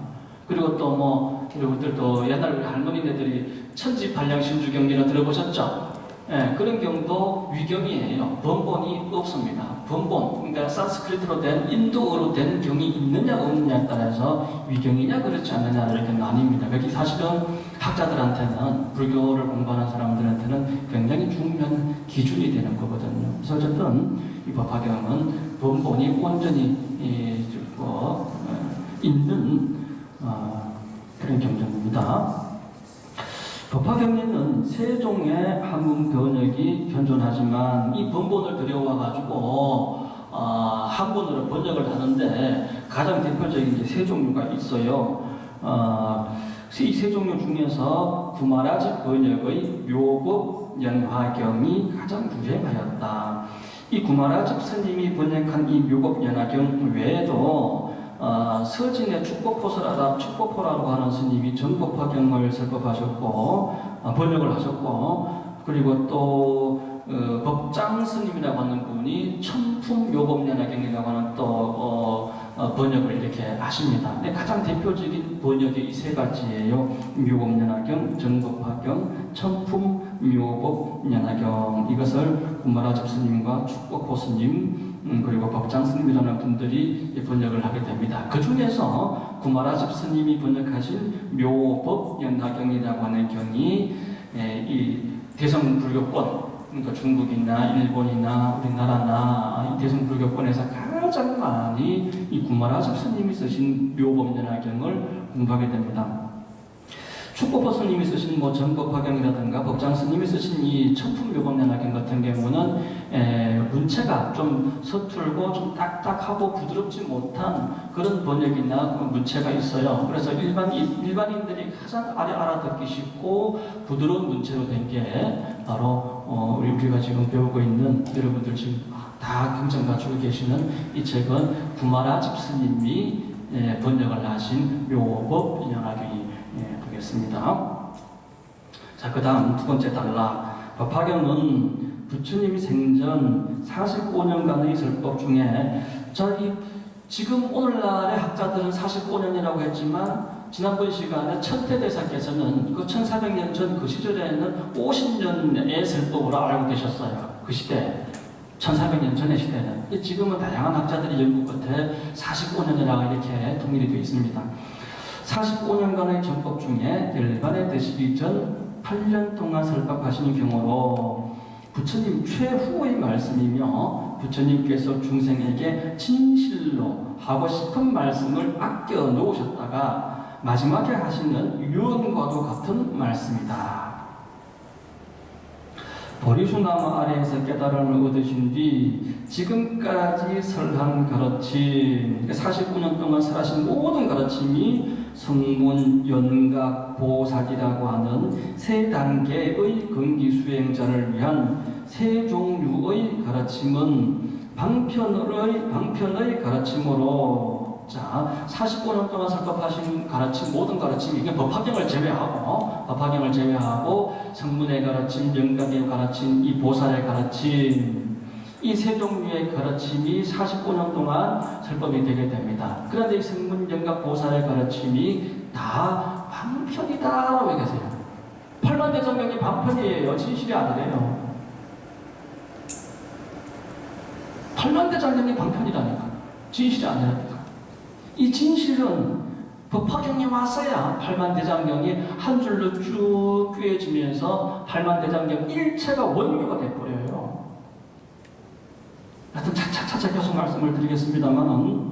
그리고 또 여러분들 또 옛날 우리 할머니네들이 천지팔량신주경이라 들어보셨죠? 그런 경도 위경이에요. 번본이 없습니다. 번본, 그러니까 산스크리트로 된 인도어로 된 경이 있느냐 없느냐에 따라서 위경이냐 그렇지 않느냐 이렇게 나뉩니다. 여기 사실은 학자들한테는, 불교를 공부하는 사람들한테는 굉장히 중요한 기준이 되는 거거든요. 그래서 어쨌든 이 법화경은 번본이 온전히 있는 그런 경전입니다. 법화경에는 세 종의 한문 번역이 현존하지만 이 번본을 들여와가지고 한문으로 번역을 하는데 가장 대표적인 게 세 종류가 있어요. 이 세 종류 중에서 구마라집 번역의 묘법 연화경이 가장 유행하였다. 이 구마라집 스님이 번역한 이 묘법 연화경 외에도 서진의 축법포라고 하는 스님이 전법화경을 설법하셨고 번역을 하셨고, 그리고 또 법장 스님이라고 하는 분이 천품묘법연화경이라고 하는 또 번역을 이렇게 하십니다. 근데 가장 대표적인 번역이 이 세 가지예요. 묘법연화경, 전법화경, 천품묘법연화경. 이것을 구마라집 스님과 축법포 스님 그리고 법장 스님이라는 분들이 번역을 하게 됩니다. 그 중에서 구마라집 스님이 번역하신 묘법연화경이라고 하는 경이 이 대성불교권, 그러니까 중국이나 일본이나 우리나라나 이 대성불교권에서 가장 많이 이 구마라집 스님이 쓰신 묘법연화경을 공부하게 됩니다. 축법포 스님이 쓰신 전법화경이라든가 법장 스님이 쓰신 이 천품묘법연화경 같은 경우는 문체가 좀 서툴고 좀 딱딱하고 부드럽지 못한 그런 번역이나 문체가 있어요. 그래서 일반인들이 가장 알아듣기 쉽고 부드러운 문체로 된 게 바로 우리가 지금 배우고 있는, 여러분들 지금 다 경전 가지고 계시는 이 책은 구마라집 스님이 번역을 하신 묘법연화경이 되겠습니다. 자, 그 다음 두 번째 단락. 법화경은 부처님이 생전 45년간의 설법 중에, 지금 오늘날의 학자들은 45년이라고 했지만 지난번 시간에 천태대사께서는 그 1400년 전 그 시절에는 50년의 설법으로 알고 계셨어요. 그 시대, 1400년 전의 시대는. 지금은 다양한 학자들이 연구 끝에 45년이라고 이렇게 통일이 되어 있습니다. 45년간의 전법 중에 열반에 드시기 전 8년 동안 설법하시는 경우로 부처님 최후의 말씀이며, 부처님께서 중생에게 진실로 하고 싶은 말씀을 아껴 놓으셨다가 마지막에 하시는 유언과도 같은 말씀이다. 보리수나무 아래에서 깨달음을 얻으신 뒤 지금까지 설한 가르침, 49년 동안 설하신 모든 가르침이 성문, 연각, 보사기라고 하는 세 단계의 금기수행자를 위한 세 종류의 가르침은 방편의 가르침으로 자, 45년 동안 설법하신 가르침, 모든 가르침, 이게 법화경을 제외하고 성문의 가르침, 영각의 가르침, 이 보살의 가르침, 이 세 종류의 가르침이 45년 동안 설법이 되게 됩니다. 그런데 이 성문, 영각, 보살의 가르침이 다 방편이다라고 얘기하세요. 팔만대장경이 방편이에요. 진실이 아니래요. 팔만대장경이 방편이라니까. 진실이 아니라니까. 이 진실은 법화경에 왔어야 팔만대장경이 한 줄로 쭉 꿰어지면서 팔만대장경 일체가 원료가 돼버려요. 하여튼 차차차차 계속 말씀을 드리겠습니다만,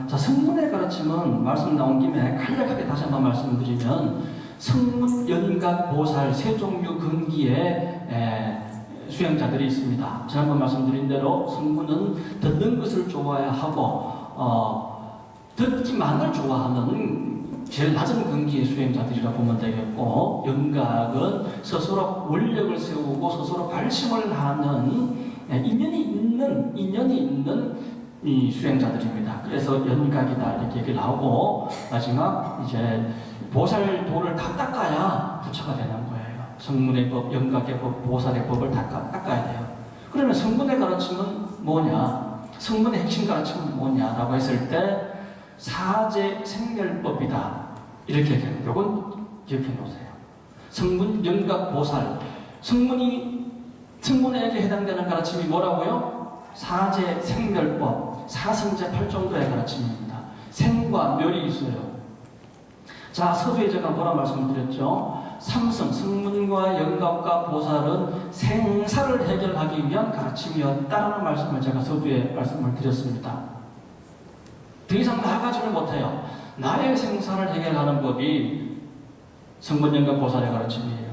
자, 성문의 가르침은 말씀 나온 김에 간략하게 다시 한번 말씀드리면, 성문, 연각, 보살 세 종류 근기의 수행자들이 있습니다. 지난번 말씀드린 대로 성문은 듣는 것을 좋아하고 듣기만을 좋아하는 제일 낮은 근기의 수행자들이라 보면 되겠고, 연각은 스스로 원력을 세우고 스스로 발심을 하는 인연이 있는 이 수행자들입니다. 그래서 연각이다 이렇게 얘기를 하고, 마지막 이제 보살도를 다 닦아야 부처가 되는 거예요. 성문의 법, 영각의 법, 보살의 법을 닦아야 돼요. 그러면 성문의 가르침은 뭐냐? 성문의 핵심 가르침은 뭐냐라고 했을 때 사제 생멸법이다 이렇게 얘기해요. 이건 기억해 놓으세요. 성문, 영각, 보살. 성문에게 해당되는 가르침이 뭐라고요? 사제 생멸법, 사성제 8정도의 가르침입니다. 생과 멸이 있어요. 자, 서두에 제가 뭐라 말씀을 드렸죠? 삼성, 성문과 영각과 보살은 생사를 해결하기 위한 가르침이었다라는 말씀을 제가 서두에 말씀을 드렸습니다. 더 이상 나아가지를 못해요. 나의 생사를 해결하는 법이 성문, 영각, 보살의 가르침이에요.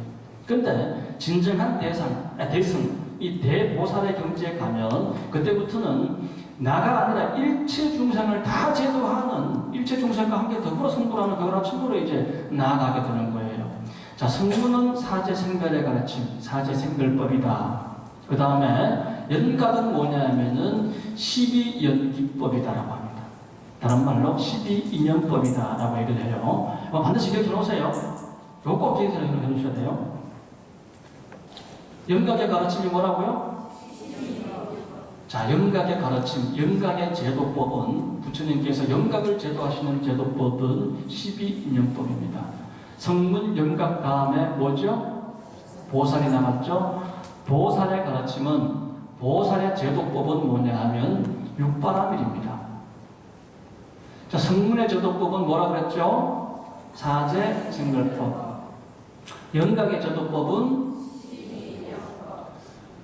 근데 진정한 대승, 이 대보살의 경지에 가면 그때부터는 나가 아니라 일체 중생을 다 제도하는, 일체 중생과 함께 더불어 성불하는 그 가르침으로 이제 나아가게 되는 거예요. 자, 성문은 사제 생별의 가르침, 사제 생별법이다. 그 다음에 연각은 뭐냐면은 12연기법이다라고 합니다. 다른 말로 12인연법이다라고 얘기를 해요. 반드시 기억해 놓으세요. 이거 꼭 기억해 놓으셔야 돼요. 연각의 가르침이 뭐라고요? 자, 영각의 가르침, 영각의 제도법은 부처님께서 영각을 제도하시는 제도법은 12인연법입니다. 성문, 영각 다음에 뭐죠? 보살이 남았죠? 보살의 가르침은, 보살의 제도법은 뭐냐 하면 육바라밀입니다. 자, 성문의 제도법은 뭐라 그랬죠? 사제 생멸법. 영각의 제도법은,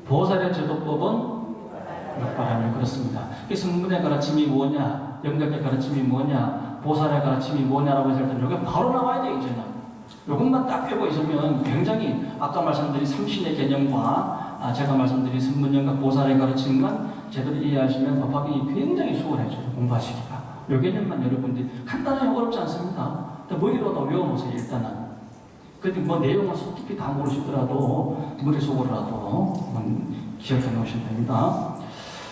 보살의 제도법은 육바라밀. 그렇습니다. 이 성문의 가르침이 뭐냐, 영각의 가르침이 뭐냐, 보살의 가르침이 뭐냐라고 했을 때는 여기 바로 나와야 돼요. 이제는 이것만 딱 빼고 있으면 굉장히 아까 말씀드린 삼신의 개념과 제가 말씀드린 성문, 영각, 보살의 가르침만 제대로 이해하시면 법화경이 굉장히 수월해져요. 공부하시기가. 이 개념만 여러분들이 간단하게 어렵지 않습니다. 머리로도 외워놓으세요. 일단은. 근데 뭐 내용을 속 깊이 다 모르시더라도 머릿속으로라도 기억해 놓으시면 됩니다.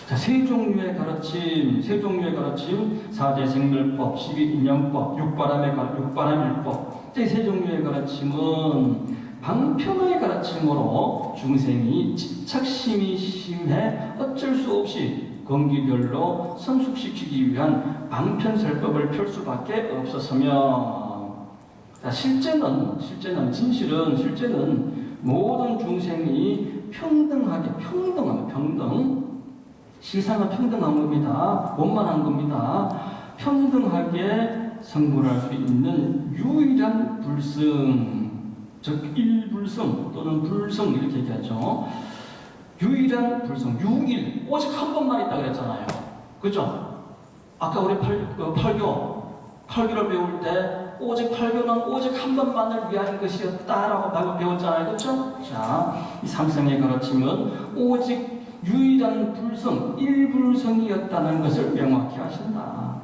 자, 세 종류의 가르침, 사제 생멸법, 12인연법, 육바라밀법. 이 세 종류의 가르침은 방편의 가르침으로 중생이 집착심이 심해 어쩔 수 없이 건기별로 성숙시키기 위한 방편설법을 펼 수밖에 없었으며, 자, 실제는 모든 중생이 평등하게, 평등. 실상은 평등한 겁니다. 원만한 겁니다. 평등하게 성불할 수 있는 유일한 불승, 즉 일불승 또는 불승 이렇게 얘기하죠. 유일한 불승, 유일, 오직 한 번만 있다 그랬잖아요. 그죠? 아까 우리 팔교를 배울 때 오직 팔교는 오직 한 번만을 위한 것이었다라고 배웠잖아요. 그렇죠? 자, 이 삼성의 가르침은 오직 유일한 불성, 일불성이었다는 것을 명확히 하신다.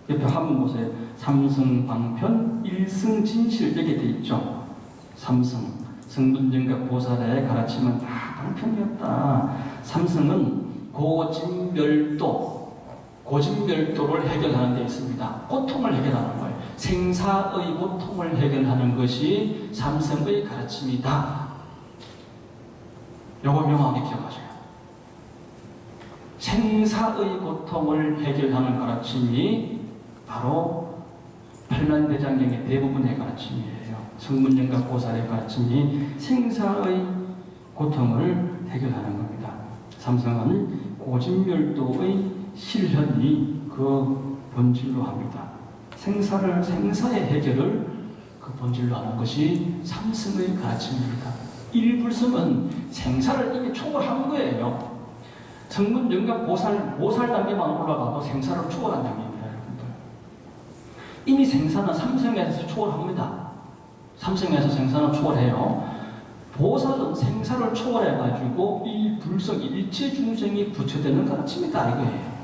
옆에 한번 보세요. 삼성방편, 일승진실 이렇게 돼 있죠. 삼성, 성문, 영각, 보살의 가르침은 다 방편이었다. 삼성은 고진멸도, 고진멸도를 해결하는 데 있습니다. 고통을 해결하는 거예요. 생사의 고통을 해결하는 것이 삼성의 가르침이다. 요거 명확히 기억하셔요. 생사의 고통을 해결하는 가르침이 바로 팔만대장경의 대부분의 가르침이에요. 성문영각보살의 가르침이 생사의 고통을 해결하는 겁니다. 삼성은 고진멸도의 실현이 그 본질로 합니다. 생사의 해결을 그 본질로 하는 것이 삼성의 가르침입니다. 일불성은 생사를 이미 초월한 거예요. 성문영각 보살 단계만 올라가도 생사를 초월한 단계입니다, 여러분들. 이미 생사는 삼성에서 초월합니다. 삼성에서 생사는 초월해요. 보살은 생사를 초월해가지고 이 불성이 일체 중생이 부처되는 가르침이다 이거예요.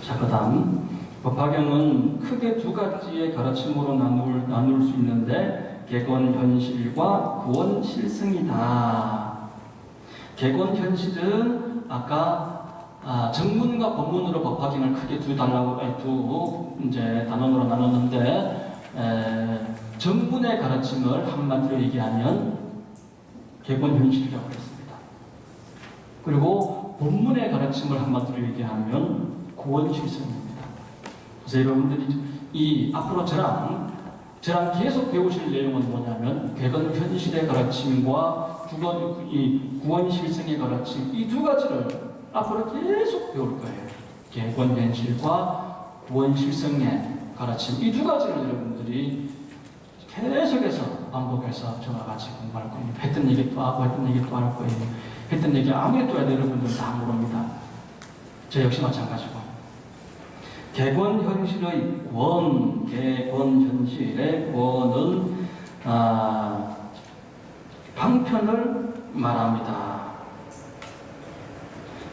자, 그 다음 법화경은 크게 두 가지의 가르침으로 나눌 수 있는데 객원현실과 구원실성이다. 객원현실은 아까 정문과 법문으로 법화경을 크게 두 이제 단원으로 나눴는데 정문의 가르침을 한마디로 얘기하면 객원현실이라고 했습니다. 그리고 법문의 가르침을 한마디로 얘기하면 구원실성입니다. 그래서 여러분들이 앞으로 저랑 계속 배우실 내용은 뭐냐면 객원현실의 가르침과 구원실성의 가르침 이 두 가지를 앞으로 계속 배울 거예요. 객원현실과 구원실성의 가르침 이 두 가지를 여러분들이 계속해서 반복해서 저와 같이 공부할 겁니다. 했던 얘기 또 하고 했던 얘기 또 할 거예요. 했던 얘기 아무리 또 해도 여러분들은 다 모릅니다. 저 역시 마찬가지고. 객원현실의 권, 객원현실의 권은 방편을 말합니다.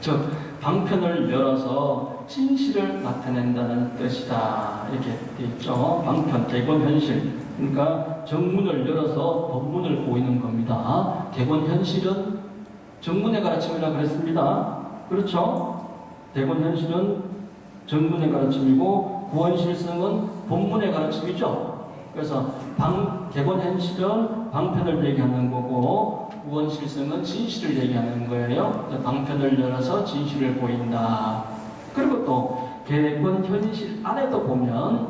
즉 방편을 열어서 진실을 나타낸다는 뜻이다. 이렇게 되어 있죠. 방편, 객원현실. 그러니까 정문을 열어서 법문을 보이는 겁니다. 객원현실은 정문의 가르침이라고 그랬습니다. 그렇죠? 객원현실은 정문의 가르침이고 구원실성은 본문의 가르침이죠. 그래서 객원현실은 방편을 얘기하는 거고 구원실성은 진실을 얘기하는 거예요. 방편을 열어서 진실을 보인다. 그리고 또 객원현실 안에도 보면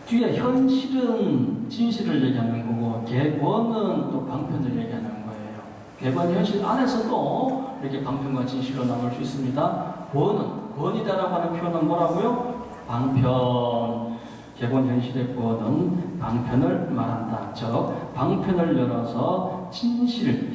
뒤에 현실은 진실을 얘기하는 거고 객원은 또 방편을 얘기하는 거예요. 객원현실 안에서도 이렇게 방편과 진실로 나눌 수 있습니다. 권이다라고 하는 표현은 뭐라고요? 방편. 객원현실의 권은 방편을 말한다. 즉 방편을 열어서 진실,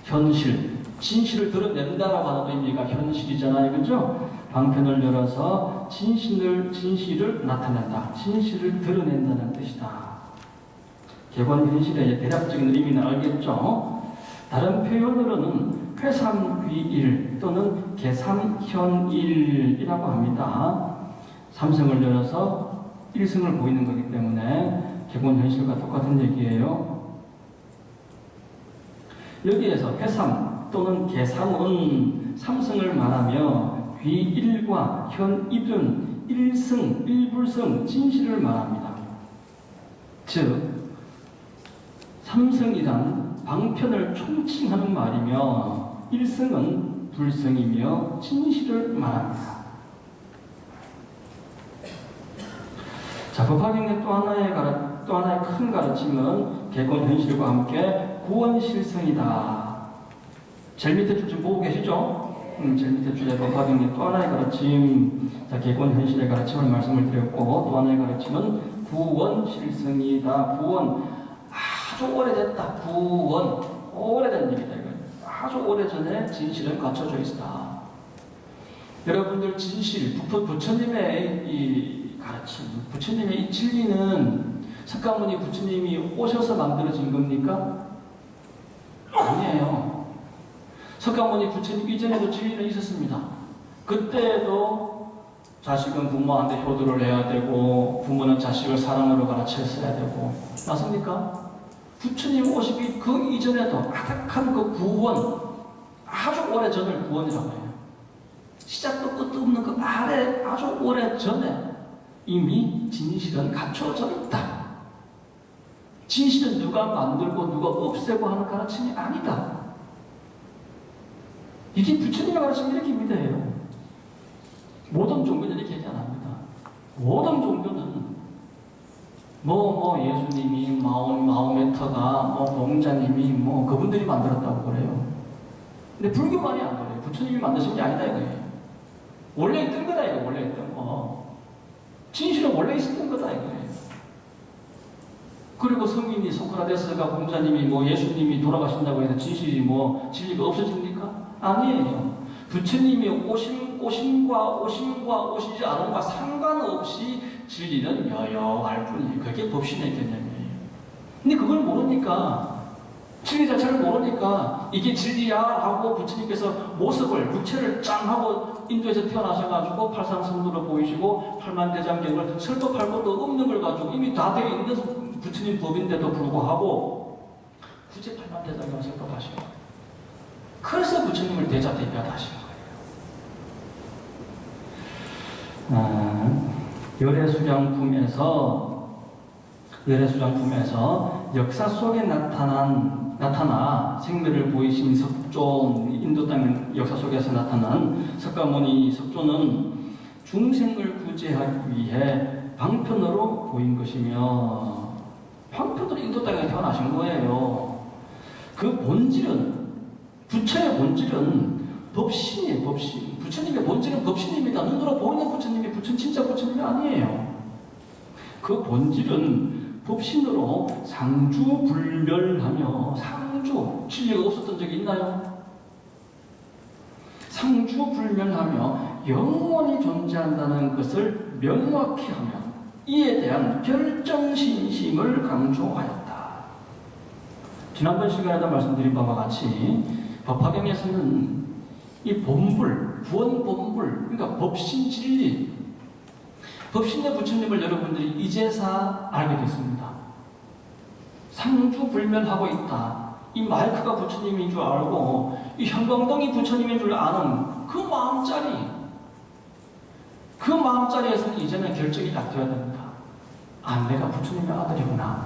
현실, 진실을 드러낸다라고 하는 의미가 현실이잖아요. 그죠? 방편을 열어서 진실을 나타낸다. 진실을 드러낸다는 뜻이다. 객원현실의 대략적인 의미는 알겠죠? 다른 표현으로는 회삼귀일 또는 개삼현일이라고 합니다. 삼성을 열어서 일성을 보이는 거기 때문에 객원현실과 똑같은 얘기예요. 여기에서 회삼 또는 개삼은 삼성을 말하며 귀일과 현일은 일성, 일불성, 진실을 말합니다. 즉 삼성이란 방편을 총칭하는 말이며 일성은 불성이며 진실을 말합니다. 자, 법화경의 또 하나의 큰 가르침은 객원현실과 함께 구원실성이다. 제일 밑에 줄 좀 보고 계시죠? 제일 밑에 줄에 법화경의 또 하나의 가르침, 자, 객원현실의 가르침을 말씀을 드렸고 또 하나의 가르침은 구원실성이다. 구원 아주 오래됐다. 구원 오래된 얘기다. 이거 아주 오래전에 진실은 갖춰져 있다. 여러분들 진실, 부처님의 이 가르침, 부처님의 이 진리는 석가모니 부처님이 오셔서 만들어진 겁니까? 아니에요. 석가모니 부처님 이전에도 진리는 있었습니다. 그때도 자식은 부모한테 효도를 해야 되고 부모는 자식을 사랑으로 가르쳤어야 되고 맞습니까? 부처님 오시기 그 이전에도 아득한 그 구원, 아주 오래전을 구원이라고 해요. 시작도 끝도 없는 그 아래 아주 오래전에 이미 진실은 갖춰져 있다. 진실은 누가 만들고 누가 없애고 하는 가르침이 아니다. 이게 부처님의 가르침이 이렇게 위대해요. 모든 종교는 이렇게 얘기 안 합니다. 모든 종교는 예수님이 마호메터가 공자님이 그분들이 만들었다고 그래요. 근데 불교만이 안 그래요. 부처님이 만드신 게 아니다 이거예요. 원래 있던 거다 이거. 원래 있던 거. 진실은 원래 있었던 거다 이거예요. 그리고 성인이 소크라테스가 공자님이 예수님이 돌아가신다고 해서 진실이 진리가 없어집니까? 아니에요. 부처님이 오심과 오시지 않음과 상관없이 진리는 여여할 뿐이에요. 그게 법신의 개념이에요. 근데 그걸 모르니까, 진리 자체를 모르니까 이게 진리야 하고 부처님께서 모습을, 육체를 짱 하고 인도에서 태어나셔가지고 팔상성도를 보이시고 팔만대장경을 설법할 것도 없는 걸 가지고 이미 다 되어 있는 부처님 법인데도 불구하고 굳이 팔만대장경을 설법하신 거예요. 그래서 부처님을 대자대비하다 하신 거예요. 열애수장품에서 역사 속에 나타나 생멸을 보이신 석조, 인도 땅 역사 속에서 나타난 석가모니 석조는 중생을 구제하기 위해 방편으로 보인 것이며, 방편으로 인도 땅에 태어나신 거예요. 그 본질은, 부처의 본질은 법신이에요. 법신. 부처님의 본질은 법신입니다. 눈으로 보이는 부처님이 진짜 부처님이 아니에요. 그 본질은 법신으로 상주불멸하며, 진리가 없었던 적이 있나요? 상주불멸하며 영원히 존재한다는 것을 명확히 하며 이에 대한 결정신심을 강조하였다. 지난번 시간에도 말씀드린 바와 같이 법화경에서는 이 본불, 구원본불, 그러니까 법신 진리, 법신의 부처님을 여러분들이 이제서 알게 됐습니다. 상주불멸하고 있다. 이 마이크가 부처님인 줄 알고 이 형광등이 부처님인 줄 아는 그 마음자리에서는 이제는 결정이 딱 되어야 됩니다. 아, 내가 부처님의 아들이구나.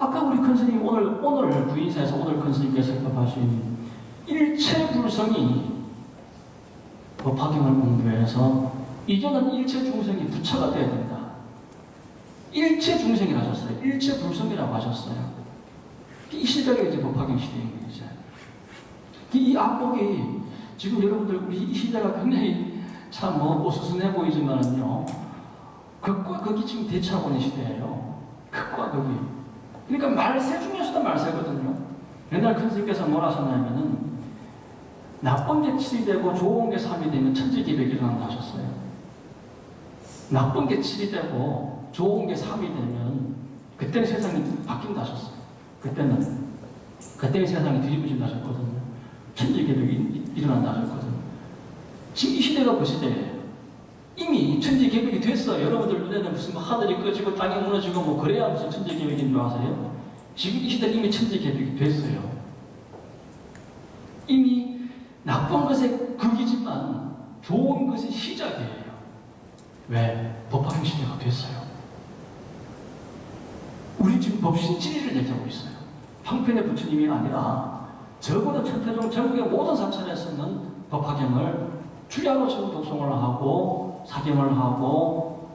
아까 우리 큰 스님 오늘 부인사에서 오늘 큰 스님께서 하신 일체불성이 법화경을 공부해서 이제는 일체중생이 부처가 되어야 된다. 일체중생이라 하셨어요. 일체불성이라고 하셨어요. 이 시대가 이제 법화경 시대인 거죠. 이 악복이 지금 여러분들 우리 이 시대가 굉장히 참 어수선해 보이지만은요, 극과 극이 지금 대치하고 있는 시대예요. 극과 극이. 그러니까 말세 중에서도 말세거든요. 옛날 큰 스님께서 뭘 하셨냐면은 나쁜 게 7이 되고 좋은 게 3이 되면 천지기백이 일어난다 하셨어요. 나쁜 게 7이 되고 좋은 게 3이 되면 그때는 세상이 바뀐다 하셨어요. 그때는 세상이 뒤집어진다 하셨거든요. 천지개벽이 일어난다 하셨거든요. 지금 이 시대가 그 시대예요. 이미 천지개벽이 됐어요. 여러분들 눈에는 무슨 하늘이 꺼지고 땅이 무너지고 그래야 무슨 천지개벽인 줄 아세요? 지금 이 시대는 이미 천지개벽이 됐어요. 이미 나쁜 것의 극이지만 좋은 것의 시작이에요. 왜? 법화경 시대가 됐어요. 우리 지금 법신 진리를 얘기하고 있어요. 형편의 부처님이 아니라 적어도 천태종 전국의 모든 사찰에서는 법화경을 주야로 지금 독송을 하고 사경을 하고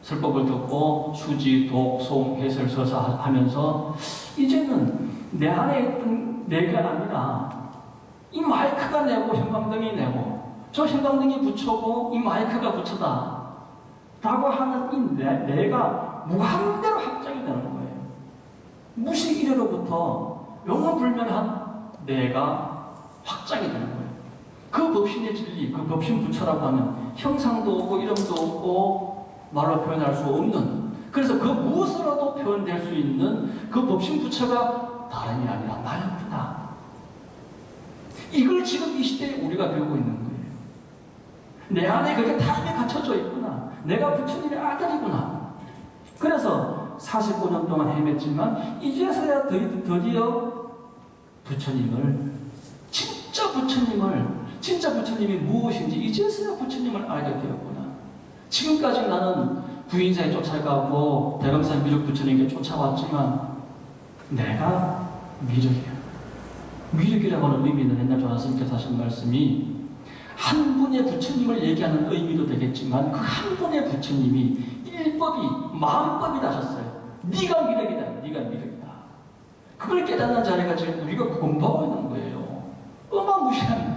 설법을 듣고 수지, 독, 송, 해설, 서사 하면서 이제는 내 안에 있던 내가 아니라 이 마이크가 내고 형광등이 내고 저 형광등이 부처고 이 마이크가 부처다 라고 하는 이 내가 무한대로 확장이 되는 거예요. 무식 이래로부터 영원불멸한 내가 확장이 되는 거예요. 그 법신의 진리, 그 법신 부처라고 하면 형상도 없고 이름도 없고 말로 표현할 수 없는, 그래서 그 무엇으로도 표현될 수 있는 그 법신 부처가 다름이 아니라 나였구나. 이걸 지금 이 시대에 우리가 배우고 있는 거예요. 내 안에 그게 다 갖춰져 있구나. 내가 부처님의 아들이구나. 그래서 45년 동안 헤맸지만 이제서야 드디어 부처님을 진짜 부처님이 무엇인지 이제서야 부처님을 알게 되었구나. 지금까지 나는 부인사에 쫓아가고 대강산 미륵 부처님께 쫓아왔지만 내가 미륵이야. 미륵이라고 하는 의미는 옛날 조화스님께서 하신 말씀이 한 분의 부처님을 얘기하는 의미도 되겠지만 그 한 분의 부처님이 일법이 마음법이다 하셨어요. 네가 미륵이다. 네가 미륵이다. 그걸 깨닫는 자리가 지금 우리가 공부하고 있는 거예요. 어마무시한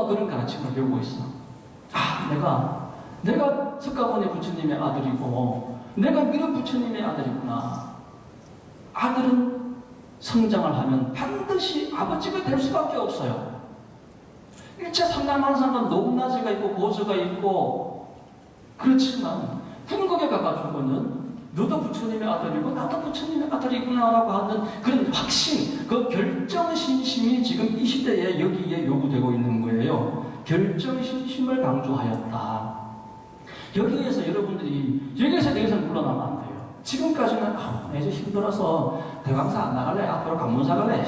그런 가르침을 배우고 있어. 내가 석가모니 부처님의 아들이고 내가 미륵 부처님의 아들이구나. 아들은 성장을 하면 반드시 아버지가 될 수밖에 없어요. 일체 삼남한상은 높낮이가 있고 고저가 있고 그렇지만 궁극에 가가지고는 너도 부처님의 아들이고 나도 부처님의 아들이구나라고 하는 그런 확신, 그 결정신심이 지금 이 시대에 여기에 요구되고 있는 거예요. 결정신심을 강조하였다. 여기에서 여기에서 더 이상 물러나면 안 돼요. 지금까지는 이제 힘들어서 대강사 안 나갈래? 앞으로 강문사 갈래?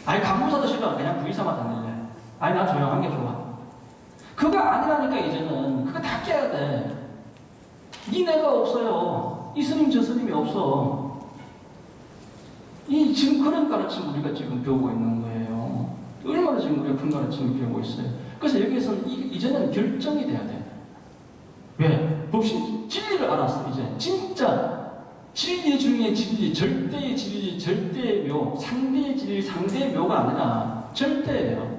강문사도 싫어. 그냥 부의사만 다닐래. 나 조용한 게 좋아. 그거 아니라니까 이제는 그거 다 깨야 돼. 이 내가 없어요. 이 스님 저 스님이 없어. 지금 그런 가르침 우리가 지금 배우고 있는 거예요. 얼마나 지금 우리가 큰 가르침을 배우고 있어요. 그래서 여기서는 이제는 결정이 돼야 돼. 왜? 법신 진리를 알았어. 이제 진짜 진리 중에 진리, 절대의 진리, 절대의 묘, 상대의 진리, 상대의 묘가 아니라 절대예요.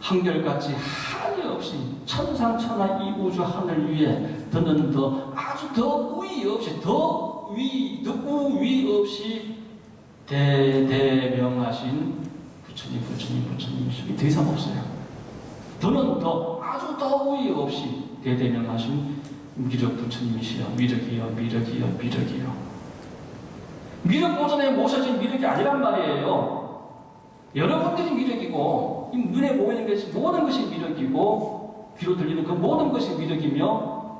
한결같이 한이 없이 천상천하 이 우주 하늘 위에 더는 더 아주 더 우위 없이 우위 없이 대대명하신 부처님이시기 더 이상 없어요. 더는 더 아주 더 우위 없이 대대명하신 미륵 부처님이시여. 미륵이여. 미륵 보전에 모셔진 미륵이 아니란 말이에요. 여러분들이 미륵이고 이 눈에 보이는 것이 모든 것이 미륵이고 귀로 들리는 그 모든 것이 미륵이며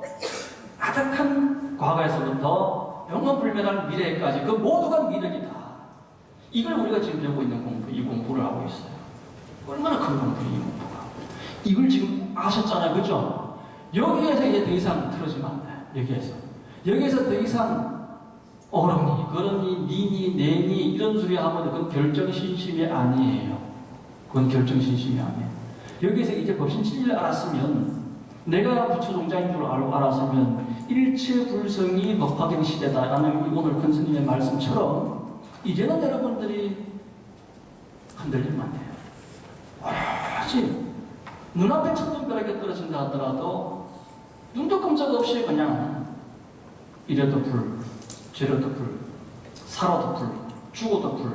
아득한 과거에서부터 영원불멸한 미래까지 그 모두가 미륵이다. 이걸 우리가 지금 배우고 있는 공부, 이 공부를 하고 있어요. 얼마나 큰 공부예요, 이 공부가. 이걸 지금 아셨잖아요, 그죠? 여기에서 이제 더 이상 틀어지면 안 돼. 여기에서 더 이상 어른이, 그러니, 니니, 내니 이런 소리 하면 그건 결정신심이 아니에요. 그건 결정신심이 아니에요. 여기서 이제 법신 진리를 알았으면, 내가 부처종자인 줄 알았으면 일체불성이 법화경 시대다라는 오늘 큰 스님의 말씀처럼 이제는 여러분들이 흔들리면 안 돼요. 오로지 눈앞에 천둥벼락이 떨어진다 하더라도 눈도 깜짝 없이 그냥 이래도 불, 저래도 불, 살아도 불, 죽어도 불,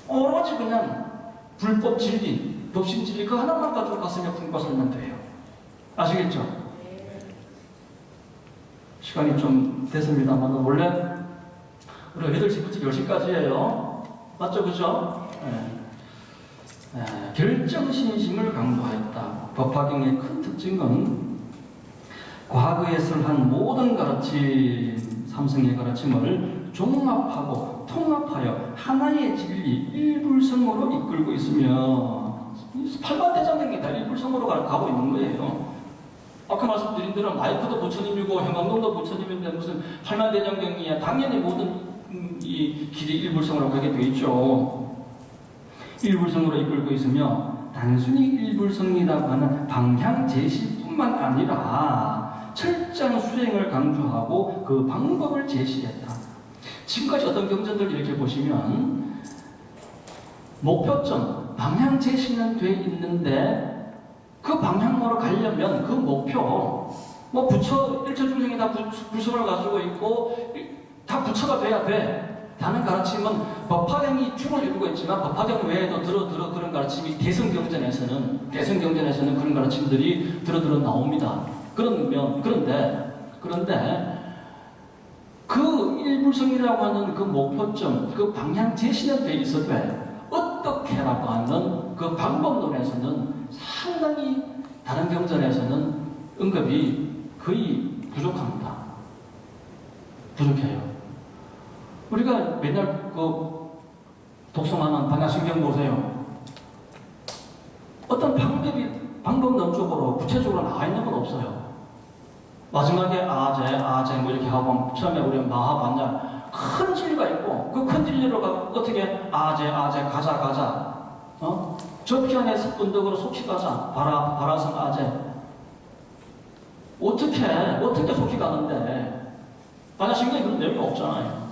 오로지 그냥 불법 진리, 법신 진리 그 하나만 가지고 가슴에 품고 살면 돼요. 아시겠죠? 시간이 좀 됐습니다만 원래 우리가 8시부터 10시까지예요. 맞죠? 그죠? 결정신심을 강조하였다. 법화경의 큰 특징은 과거에 설한 모든 가르침, 삼성의 가르침을 종합하고 통합하여 하나의 진리, 일불성으로 이끌고 있으며 팔만대장경이 다 일불성으로 가고 있는 거예요. 아까 말씀드린 대로 마이크도 부처님이고 형광등도 부처님인데 무슨 팔만대장경이야. 당연히 모든 이 길이 일불성으로 가게 되어 있죠. 일불성으로 이끌고 있으며 단순히 일불성이라고 하는 방향 제시뿐만 아니라 철저한 수행을 강조하고 그 방법을 제시했다. 지금까지 어떤 경전들 이렇게 보시면 목표점, 방향 제시는 돼 있는데 그 방향으로 가려면 그 목표, 부처, 일체중생이 다 불성을 가지고 있고 다 부처가 돼야 돼. 다른 가르침은 법화경이 축을 이루고 있지만 법화경 외에도 그런 가르침이 대성경전에서는 그런 가르침들이 나옵니다. 그런데 그 일불성이라고 하는 그 목표점, 그 방향 제시는 돼 있어도 어떻게라고 하는 그 방법론에서는 상당히 다른 경전에서는 언급이 거의 부족합니다. 부족해요. 우리가 맨날 독송하는 방향신경 보세요. 방법으로 구체적으로 나와 있는 건 없어요. 마지막에 아제 뭐 이렇게 하고 처음에 우리 마하반자 큰 진리가 있고 그 큰 진리로 어떻게 아제 가자 저 피안에 언덕으로 속히 가자 바라성 아제 어떻게 속히 가는데 반야신경에 그런 내용이 없잖아요.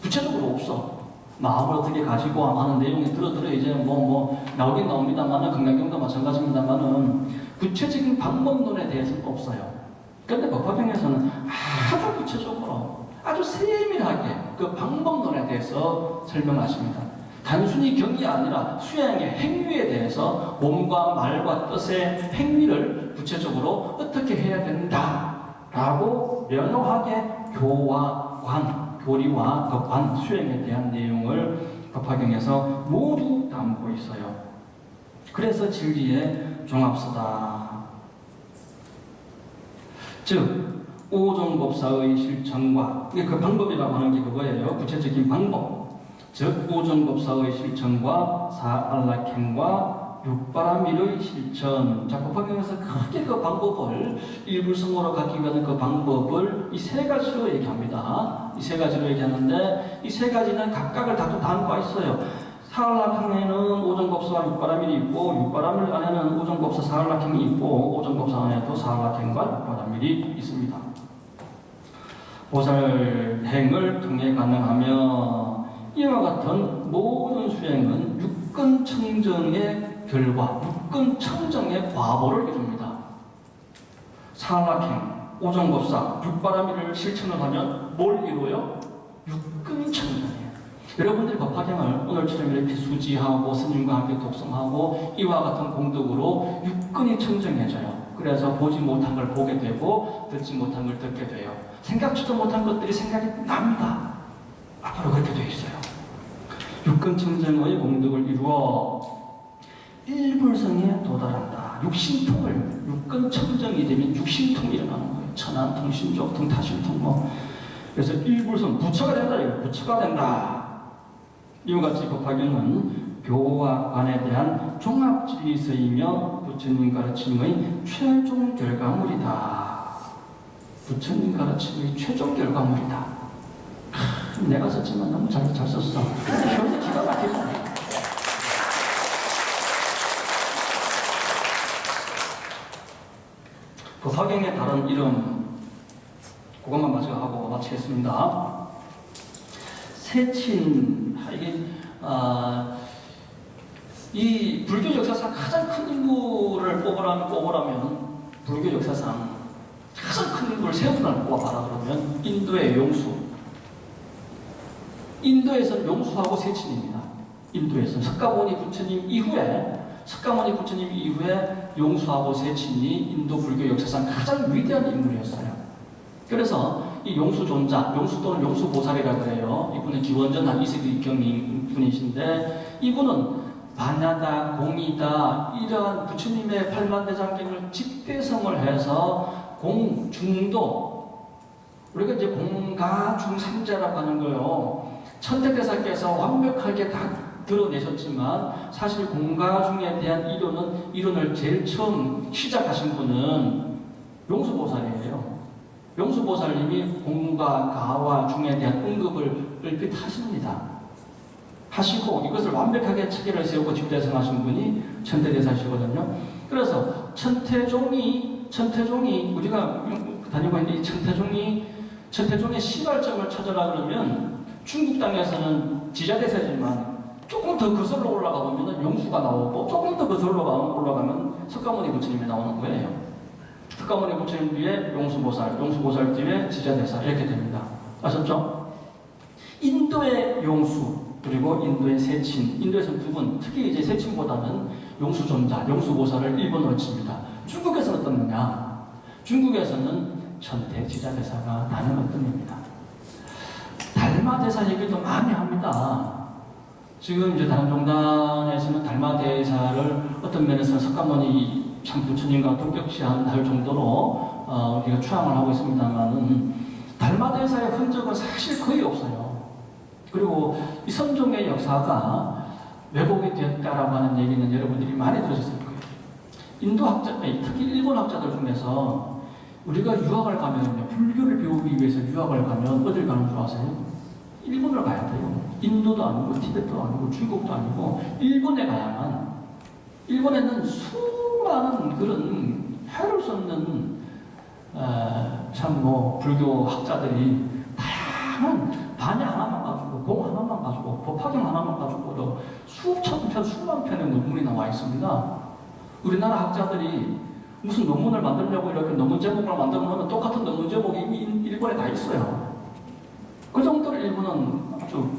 구체적으로 없어. 마음을 어떻게 가지고 하는 내용이 들어 이제 뭐 나오긴 나옵니다만은 건강경도 마찬가지입니다만은 구체적인 방법론에 대해서는 없어요. 그런데 법화경에서는 아주 구체적으로 아주 세밀하게 그 방법론에 대해서 설명하십니다. 단순히 경이 아니라 수행의 행위에 대해서 몸과 말과 뜻의 행위를 구체적으로 어떻게 해야 된다라고 명확하게 교리와 그 관, 수행에 대한 내용을 법화경에서 모두 담고 있어요. 그래서 진리의 종합서다. 즉 오종법사의 실천과 그 방법이라고 하는 게 그거예요. 구체적인 방법. 즉 오종법사의 실천과 사안락행과 육바라밀의 실천. 자, 법화경에서 크게 그 방법을 일불성어로 갖기 위한 그 방법을 이 세 가지로 얘기합니다. 이 세 가지로 얘기하는데 이 세 가지는 각각을 다 담고 있어요. 사안락행에는 오종법사와 육바라밀이 있고 육바라밀 안에는 오종법사 사안락행이 있고 오종법사 안에도 사안락행과 육바라밀이 있습니다. 보살행을 통해 가능하며 이와 같은 모든 수행은 육근청정의 결과, 육근청정의 과보를 이룹니다. 사안락행, 오종법사, 육바라밀을 실천을 하면 뭘 이루어요? 육근청정이에요. 여러분들이 법화경을 오늘처럼 이렇게 수지하고 스님과 함께 독성하고 이와 같은 공덕으로 육근이 청정해져요. 그래서 보지 못한 걸 보게 되고 듣지 못한 걸 듣게 돼요. 생각지도 못한 것들이 생각이 납니다. 앞으로 그렇게 되어 있어요. 육근 청정의 공덕을 이루어 일불성에 도달한다. 육신통을 육근 청정이 되면 육신통이 일어나는 거예요. 천안통, 신족통, 타신통 뭐. 그래서 일불성 부처가 된다. 이거 부처가 된다. 이와 같이 법화경은 교와 관에 대한 종합질서이며 부처님 가르침의 최종 결과물이다. 부처님 가르침의 최종 결과물이다. 내가 썼지만 너무 잘 썼어. 표현이 기가 막히네. 법화경의 다른 이름 그것만 마저 하고 마치겠습니다. 세친 이게 이 불교 역사상 가장 큰 인물을 뽑으라면 불교 역사상 가장 큰 인물을 세 분을 뽑아봐라 그러면 인도의 용수. 인도에서는 용수하고 세친입니다. 인도에서는 석가모니 부처님 이후에 용수하고 세친이 인도 불교 역사상 가장 위대한 인물이었어요. 그래서 이 용수존자, 용수 또는 용수보살이라고 해요. 이분은 기원전 한 2세기 경인 분이신데 이분은 반야다, 공이다 이러한 부처님의 팔만대장경을 집대성을 해서 공중도 우리가 이제 공가중삼자라고 하는 거예요. 천태대사께서 완벽하게 다 드러내셨지만 사실 공가중에 대한 이론을 제일 처음 시작하신 분은 용수보살이에요. 용수보살님이 공과 가와 중에 대한 응급을 하십니다. 하시고 이것을 완벽하게 체계를 세우고 집대성하신 분이 천태대사시거든요. 그래서 천태종이 우리가 다니고 있는 이 천태종의 시발점을 찾으라 그러면 중국 땅에서는 지자대사지만 조금 더 거슬러 올라가 보면 용수가 나오고 조금 더 거슬러 올라가면 석가모니 부처님이 나오는 거예요. 석가모니 부처님 뒤에 용수보살 뒤에 지자대사 이렇게 됩니다. 아셨죠? 인도의 용수 그리고 인도의 세친, 인도에서는 두 분, 특히 이제 세친보다는 용수존자, 용수보살을 일본어로 칩니다. 중국에서는 어떻느냐? 중국에서는 천태 지자대사가 나누는 뜻입니다. 달마대사 얘기도 많이 합니다. 지금 이제 다른 종단에서는 달마대사를 어떤 면에서 석가모니 참 부처님과 동격시할 정도로 우리가 추앙을 하고 있습니다만은 달마대사의 흔적은 사실 거의 없어요. 그리고 이 선종의 역사가 왜곡이 되었다라고 하는 얘기는 여러분들이 많이 들으셨을 거예요. 인도 학자, 특히 일본 학자들 중에서 우리가 유학을 가면요, 불교를 배우기 위해서 유학을 가면 어딜 가는 줄 아세요? 일본을 가야 돼요. 인도도 아니고 티베트도 아니고 중국도 아니고 일본에 가야만. 일본에는 수많은 그런 해를 수 없는 참 뭐 불교 학자들이 다양한 반야 하나만 가지고 공 하나만 가지고 법화경 하나만 가지고도 수천 편 수만 편의 논문이 나와 있습니다. 우리나라 학자들이 무슨 논문을 만들려고 이렇게 논문 제목을 만들어 놓으면 똑같은 논문 제목이 이미 일본에 다 있어요. 그 정도로 일본은 아주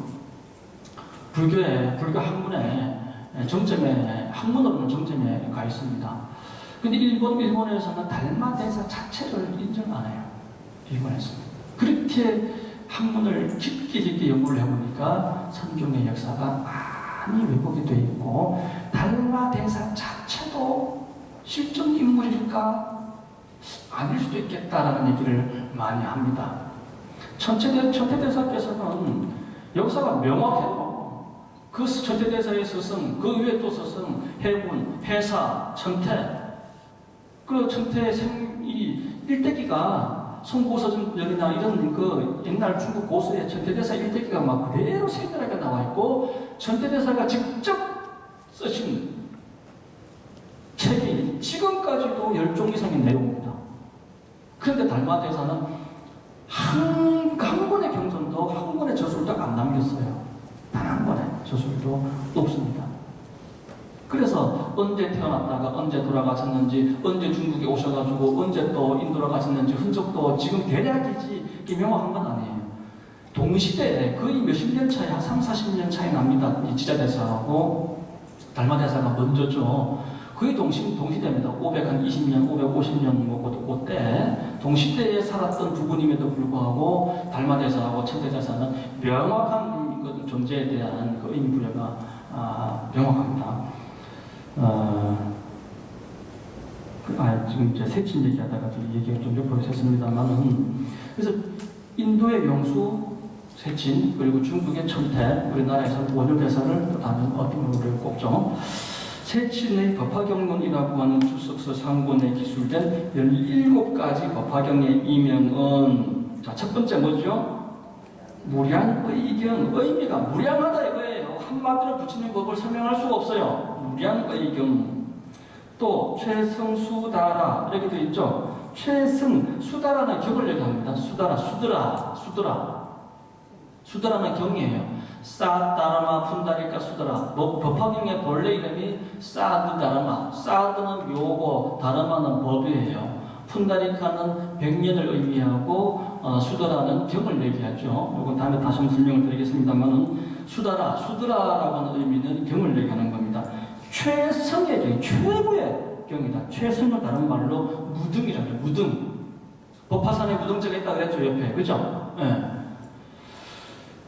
불교 학문의 정점에, 학문으로는 정점에 가 있습니다. 근데 일본에서는 달마 대사 자체를 인정 안 해요. 일본에서. 그렇게 학문을 깊게 연구를 해보니까 선종의 역사가 많이 왜곡이 되어 있고, 달마 대사 자체도 실존 인물일까? 아닐 수도 있겠다라는 얘기를 많이 합니다. 천태대사께서는 역사가 명확해요. 그 천태대사의 스승, 그 위에 또 스승, 해군, 해사, 천태, 그 천태의 일대기가 송고서전이나 이런 그 옛날 중국 고서의 천태대사 일대기가 막 그대로 생각하게 나와 있고, 천태대사가 직접 쓰신 책이 지금까지도 10종 이상의 내용입니다. 그런데 달마대사는 한 권의 경전도 한 권의 저술도 안 남겼어요. 단 한 권의 저술도 없습니다. 그래서 언제 태어났다가 언제 돌아가셨는지, 언제 중국에 오셔가지고 언제 또 인도로 가셨는지 흔적도 지금 대략이지 이게 명확한 건 아니에요. 동시대에 거의 몇십 년 차이, 한 3, 40년 차이 납니다. 이 지자대사하고 달마대사가 먼저죠. 거의 동시대입니다. 520년, 550년 뭐 그때 동시대에 살았던 두 분임에도 불구하고 달마대사하고 천태대사는 명확한 그 존재에 대한 그 의미 부여가 명확합니다. 지금 이제 세친 얘기하다가 얘기가 좀 옆으로 샜습니다만, 그래서 인도의 명수 세친, 그리고 중국의 천태, 우리나라에서는 원효대사를 다른 어둠으로 꼽죠. 세친의 법화경론이라고 하는 주석서 상권에 기술된 17가지 법화경의 이명은, 자, 첫 번째 뭐죠? 무량의경, 의미가 무량하다 이거예요. 한마디로 부처님 법을 설명할 수가 없어요. 무량의경. 또 최승수다라 이렇게 되어 있죠. 최승수다라는 경을 얘기합니다. 수다라는 경이에요. 사다라마 푼다리카 수다라. 법화경의 본래 이름이 사드다라마. 사드는 묘고 다라마는 법이에요. 푼다리카는 100년을 의미하고 수다라는 경을 얘기하죠. 이건 다음에 다시 한번 설명을 드리겠습니다만은 수다라라고 하는 의미는 경을 얘기하는 겁니다. 최성의 경, 최고의 경이다. 최성을 다른 말로 무등이라고 해요. 무등. 법화산에 무등제가 있다고 그랬죠, 옆에. 그죠? 네.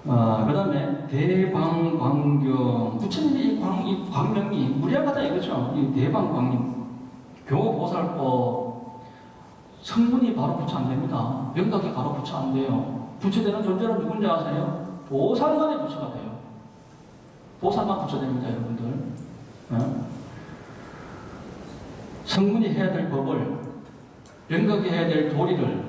그 다음에 대방광경. 부처님의 이 광명이 무량하다 이거죠. 이 대방광경. 교보살법. 성분이 바로 부처 안 됩니다. 명각이 바로 부처 안 돼요. 부처되는 존재는 누군지 아세요? 보살만의 부처가 돼요. 보살만 부처 됩니다, 여러분들. 성문이 해야 될 법을, 명각이 해야 될 도리를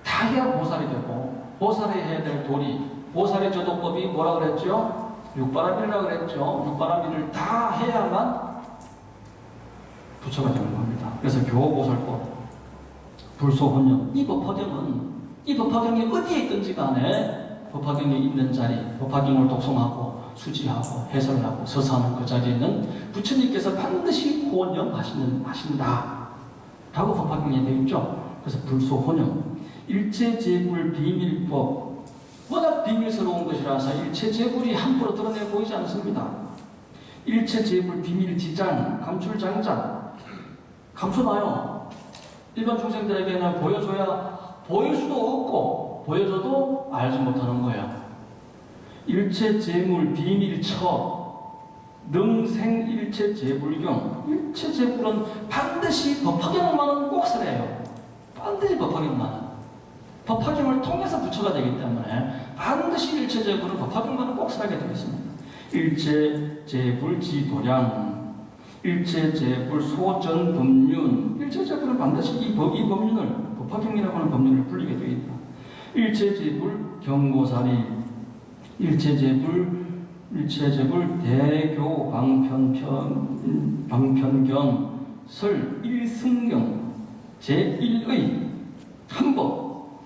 다 해야 보살이 되고, 보살이 해야 될 도리, 보살의 저도법이 뭐라 그랬죠? 육바라밀이라고 그랬죠. 육바라밀을 다 해야만 부처가 되는 겁니다. 그래서 교보살법, 불소혼연, 이 법화경이 어디에 있든지 간에 법화경이 있는 자리, 법화경을 독송하고 수지하고 해설하고 서사하는 그 자리에는 부처님께서 반드시 호언하신다 라고 법화경에 되어 있죠. 그래서 불소혼연, 일체재불 비밀법, 워낙 비밀스러운 것이라서 일체재불이 함부로 드러내 보이지 않습니다. 일체재불 비밀지장, 감출장장, 감춰놔요. 일반 중생들에게는 보여줘야 보일 수도 없고 보여줘도 알지 못하는 거예요. 일체재물 비밀처 능생일체재불경. 일체재불은 반드시 법화경만은 꼭 쓰래요. 반드시 법화경만은. 법화경을 통해서 부처가 되기 때문에 반드시 일체재불은 법화경만은 꼭 쓰게 되겠습니다. 일체재불지도량. 일체재불 소전법륜. 일체재불은 반드시 이 법륜을 법화경이라고 하는 법륜을 풀리게 되어 있다. 일체재불 경고사리, 일체재불 대교 방편경 설 일승경 제1의 한법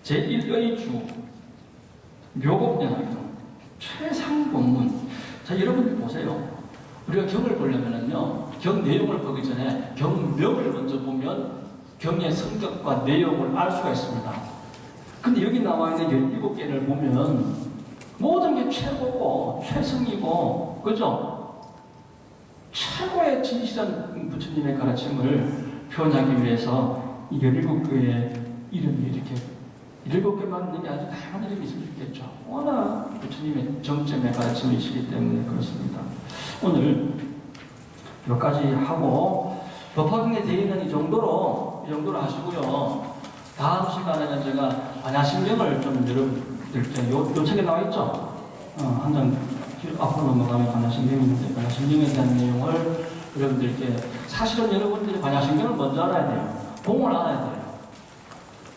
제1의 주 묘법연합 최상법문. 자, 여러분들 보세요. 우리가 경을 보려면은요, 경 내용을 보기 전에 경명을 먼저 보면 경의 성격과 내용을 알 수가 있습니다. 근데 여기 나와 있는 17개를 보면 모든 게 최고고 최승이고, 그죠? 최고의 진실한 부처님의 가르침을 표현하기 위해서 이 17개의 이름이 이렇게 7개만 있는 게 아주 다양한 이름이 있으면 좋겠죠. 워낙 부처님의 정점의 가르침이시기 때문에 그렇습니다. 오늘 여기까지 하고, 법화경에 되어 있는 이 정도로 하시고요. 다음 시간에는 제가 반야심경을 좀 여러분들께 요 책에 나와 있죠? 한 장 앞으로 넘어가면 반야심경이 있는데, 반야심경에 대한 내용을 여러분들께, 사실은 여러분들이 반야심경을 먼저 알아야 돼요. 공을 알아야 돼요.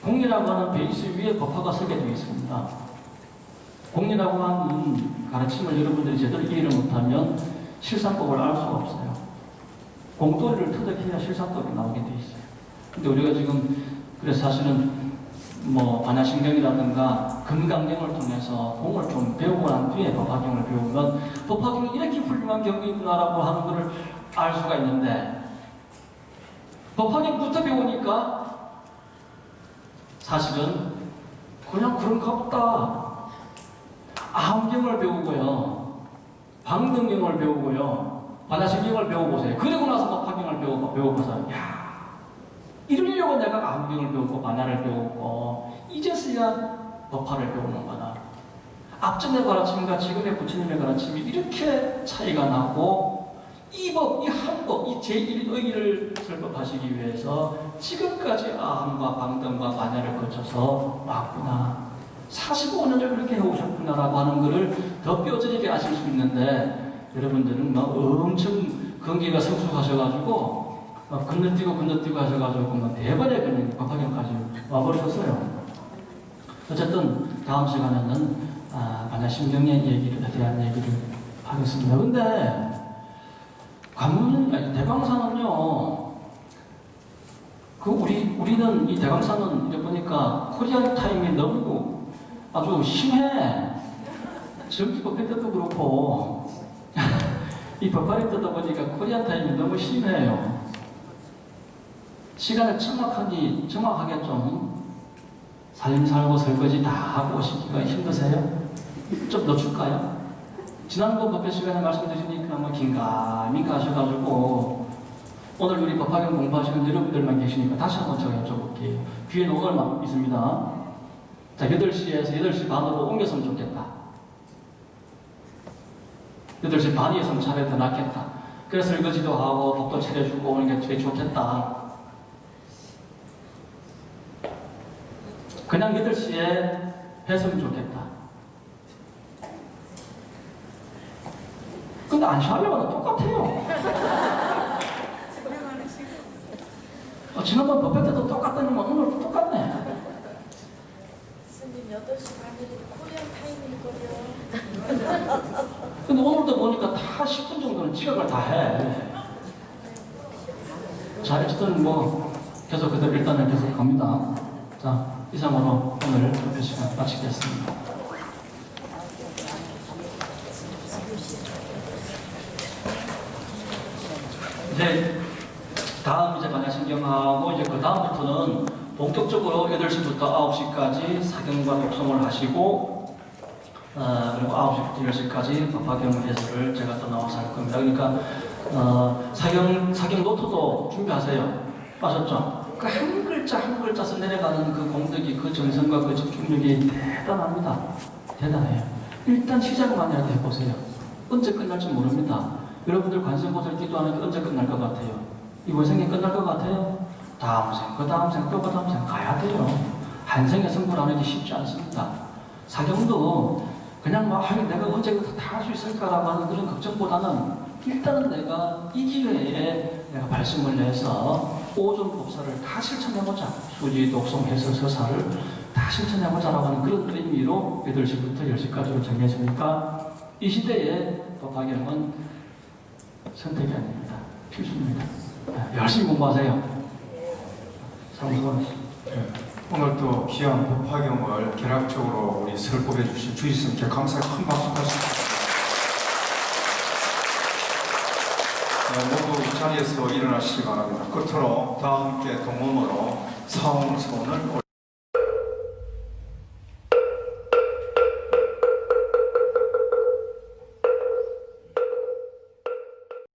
공이라고 하는 베이스 위에 법화가 서게 되어 있습니다. 공이라고 하는 가르침을 여러분들이 제대로 이해를 못하면 실상법을 알 수가 없어요. 공도리를 터득해야 실상법이 나오게 되어 있어요. 근데 우리가 지금 그래서 사실은 뭐 반야심경이라든가 금강경을 통해서 공을 좀 배우고 난 뒤에 법화경을 배우면 법화경이 이렇게 훌륭한 경이구나라고 하는 것을 알 수가 있는데, 법화경부터 배우니까 사실은 그냥 그런가 보다. 아함경을 배우고요, 방등경을 배우고요, 반야심경을 배워보세요. 그리고 나서 법화경을 배워보세요. 야, 이러려고 내가 아함경을 배우고 반야를 배우고 이제서야 법화를 배우는 거다. 앞전의 가르침과 지금의 부처님의 가르침이 이렇게 차이가 나고, 이 법, 이 한법, 이 제1의를 설법하시기 위해서 지금까지 아함과 방등과 반야를 거쳐서 왔구나. 45년을 그렇게 해오셨구나라고 하는 것을 더 뼈저리게 아실 수 있는데, 여러분들은 막 엄청 건기가 성숙하셔가지고 건너뛰고 하셔가지고 대번에 그냥 법화경까지 와버리셨어요. 어쨌든 다음 시간에는 반야심경의 얘기를 대한 얘기를 하겠습니다. 근데 대광산은요, 우리는 이 대광산은 이제 보니까 코리안 타임이 너무 아주 심해. 전기법회 때도 그렇고 이 법화리 때도 보니까 코리안 타임이 너무 심해요. 시간을 정확하게 좀 살림살고 설거지 다 하고 오시기가 힘드세요? 좀 늦출까요? 지난번 법회 시간에 말씀드리니까 뭐 긴가민가 하셔가지고, 오늘 우리 법화경 공부하시는 여러분들만 계시니까 다시 한번 제가 여쭤볼게요. 뒤에 녹음만 있습니다. 자, 8시에서 8시 반으로 옮겼으면 좋겠다. 8시 반이었으면 차라리 더 낫겠다. 그래서 설거지도 하고 밥도 차려주고 오는 게 되게 좋겠다. 그냥 8시에 했으면 좋겠다. 근데 안 쉬려면 똑같아요. 지난번 법회 때도 똑같더니만 오늘도 똑같네. 스님 8시 반이라도 코리안 타임일걸요. 근데 오늘도 보니까 다 10분 정도는 지각을 다 해. 자, 어쨌든 뭐 계속 그대로 일단은 계속 갑니다. 자, 이상으로 오늘 법회 시간 마치겠습니다. 이제 다음 이제 반야심경하고 이제 그 다음부터는 본격적으로 8시부터 9시까지 사경과 독송을 하시고, 그리고 9시부터 10시까지 법화경 해설을 제가 또 나와서 할 겁니다. 그러니까 사경 노트도 준비하세요. 아셨죠? 그 한 글자 한 글자 써 내려가는 그 공덕이, 그 정성과 그 집중력이 대단합니다. 대단해요. 일단 시작만이라도 해보세요. 언제 끝날지 모릅니다. 여러분들 관세음보살 기도하는 게 언제 끝날 것 같아요? 이번 생에 끝날 것 같아요? 다음 생, 그 다음 생, 또 그 다음 생 가야 돼요. 한 생에 성불하는 게 쉽지 않습니다. 사경도 그냥 뭐 내가 언제 다 할 수 있을까라고 하는 그런 걱정보다는 일단은 내가 이 기회에 내가 말씀을 내서 오존 법사를 다 실천해보자. 수지, 독송, 해설, 서사를 다 실천해보자라고 하는 그런 의미로 8시부터 10시까지로 정해지니까 이 시대에 법화경은 선택이 아닙니다. 필수입니다. 열심히 공부하세요. 사무관. 오늘 또 귀한 법화경을 개략적으로 우리 설법해 주신 주지스님께 감사의 큰 박수 드립니다. 모두 이 자리에서 일어나시기 바랍니다. 끝으로 다 함께 동음으로 사홍선을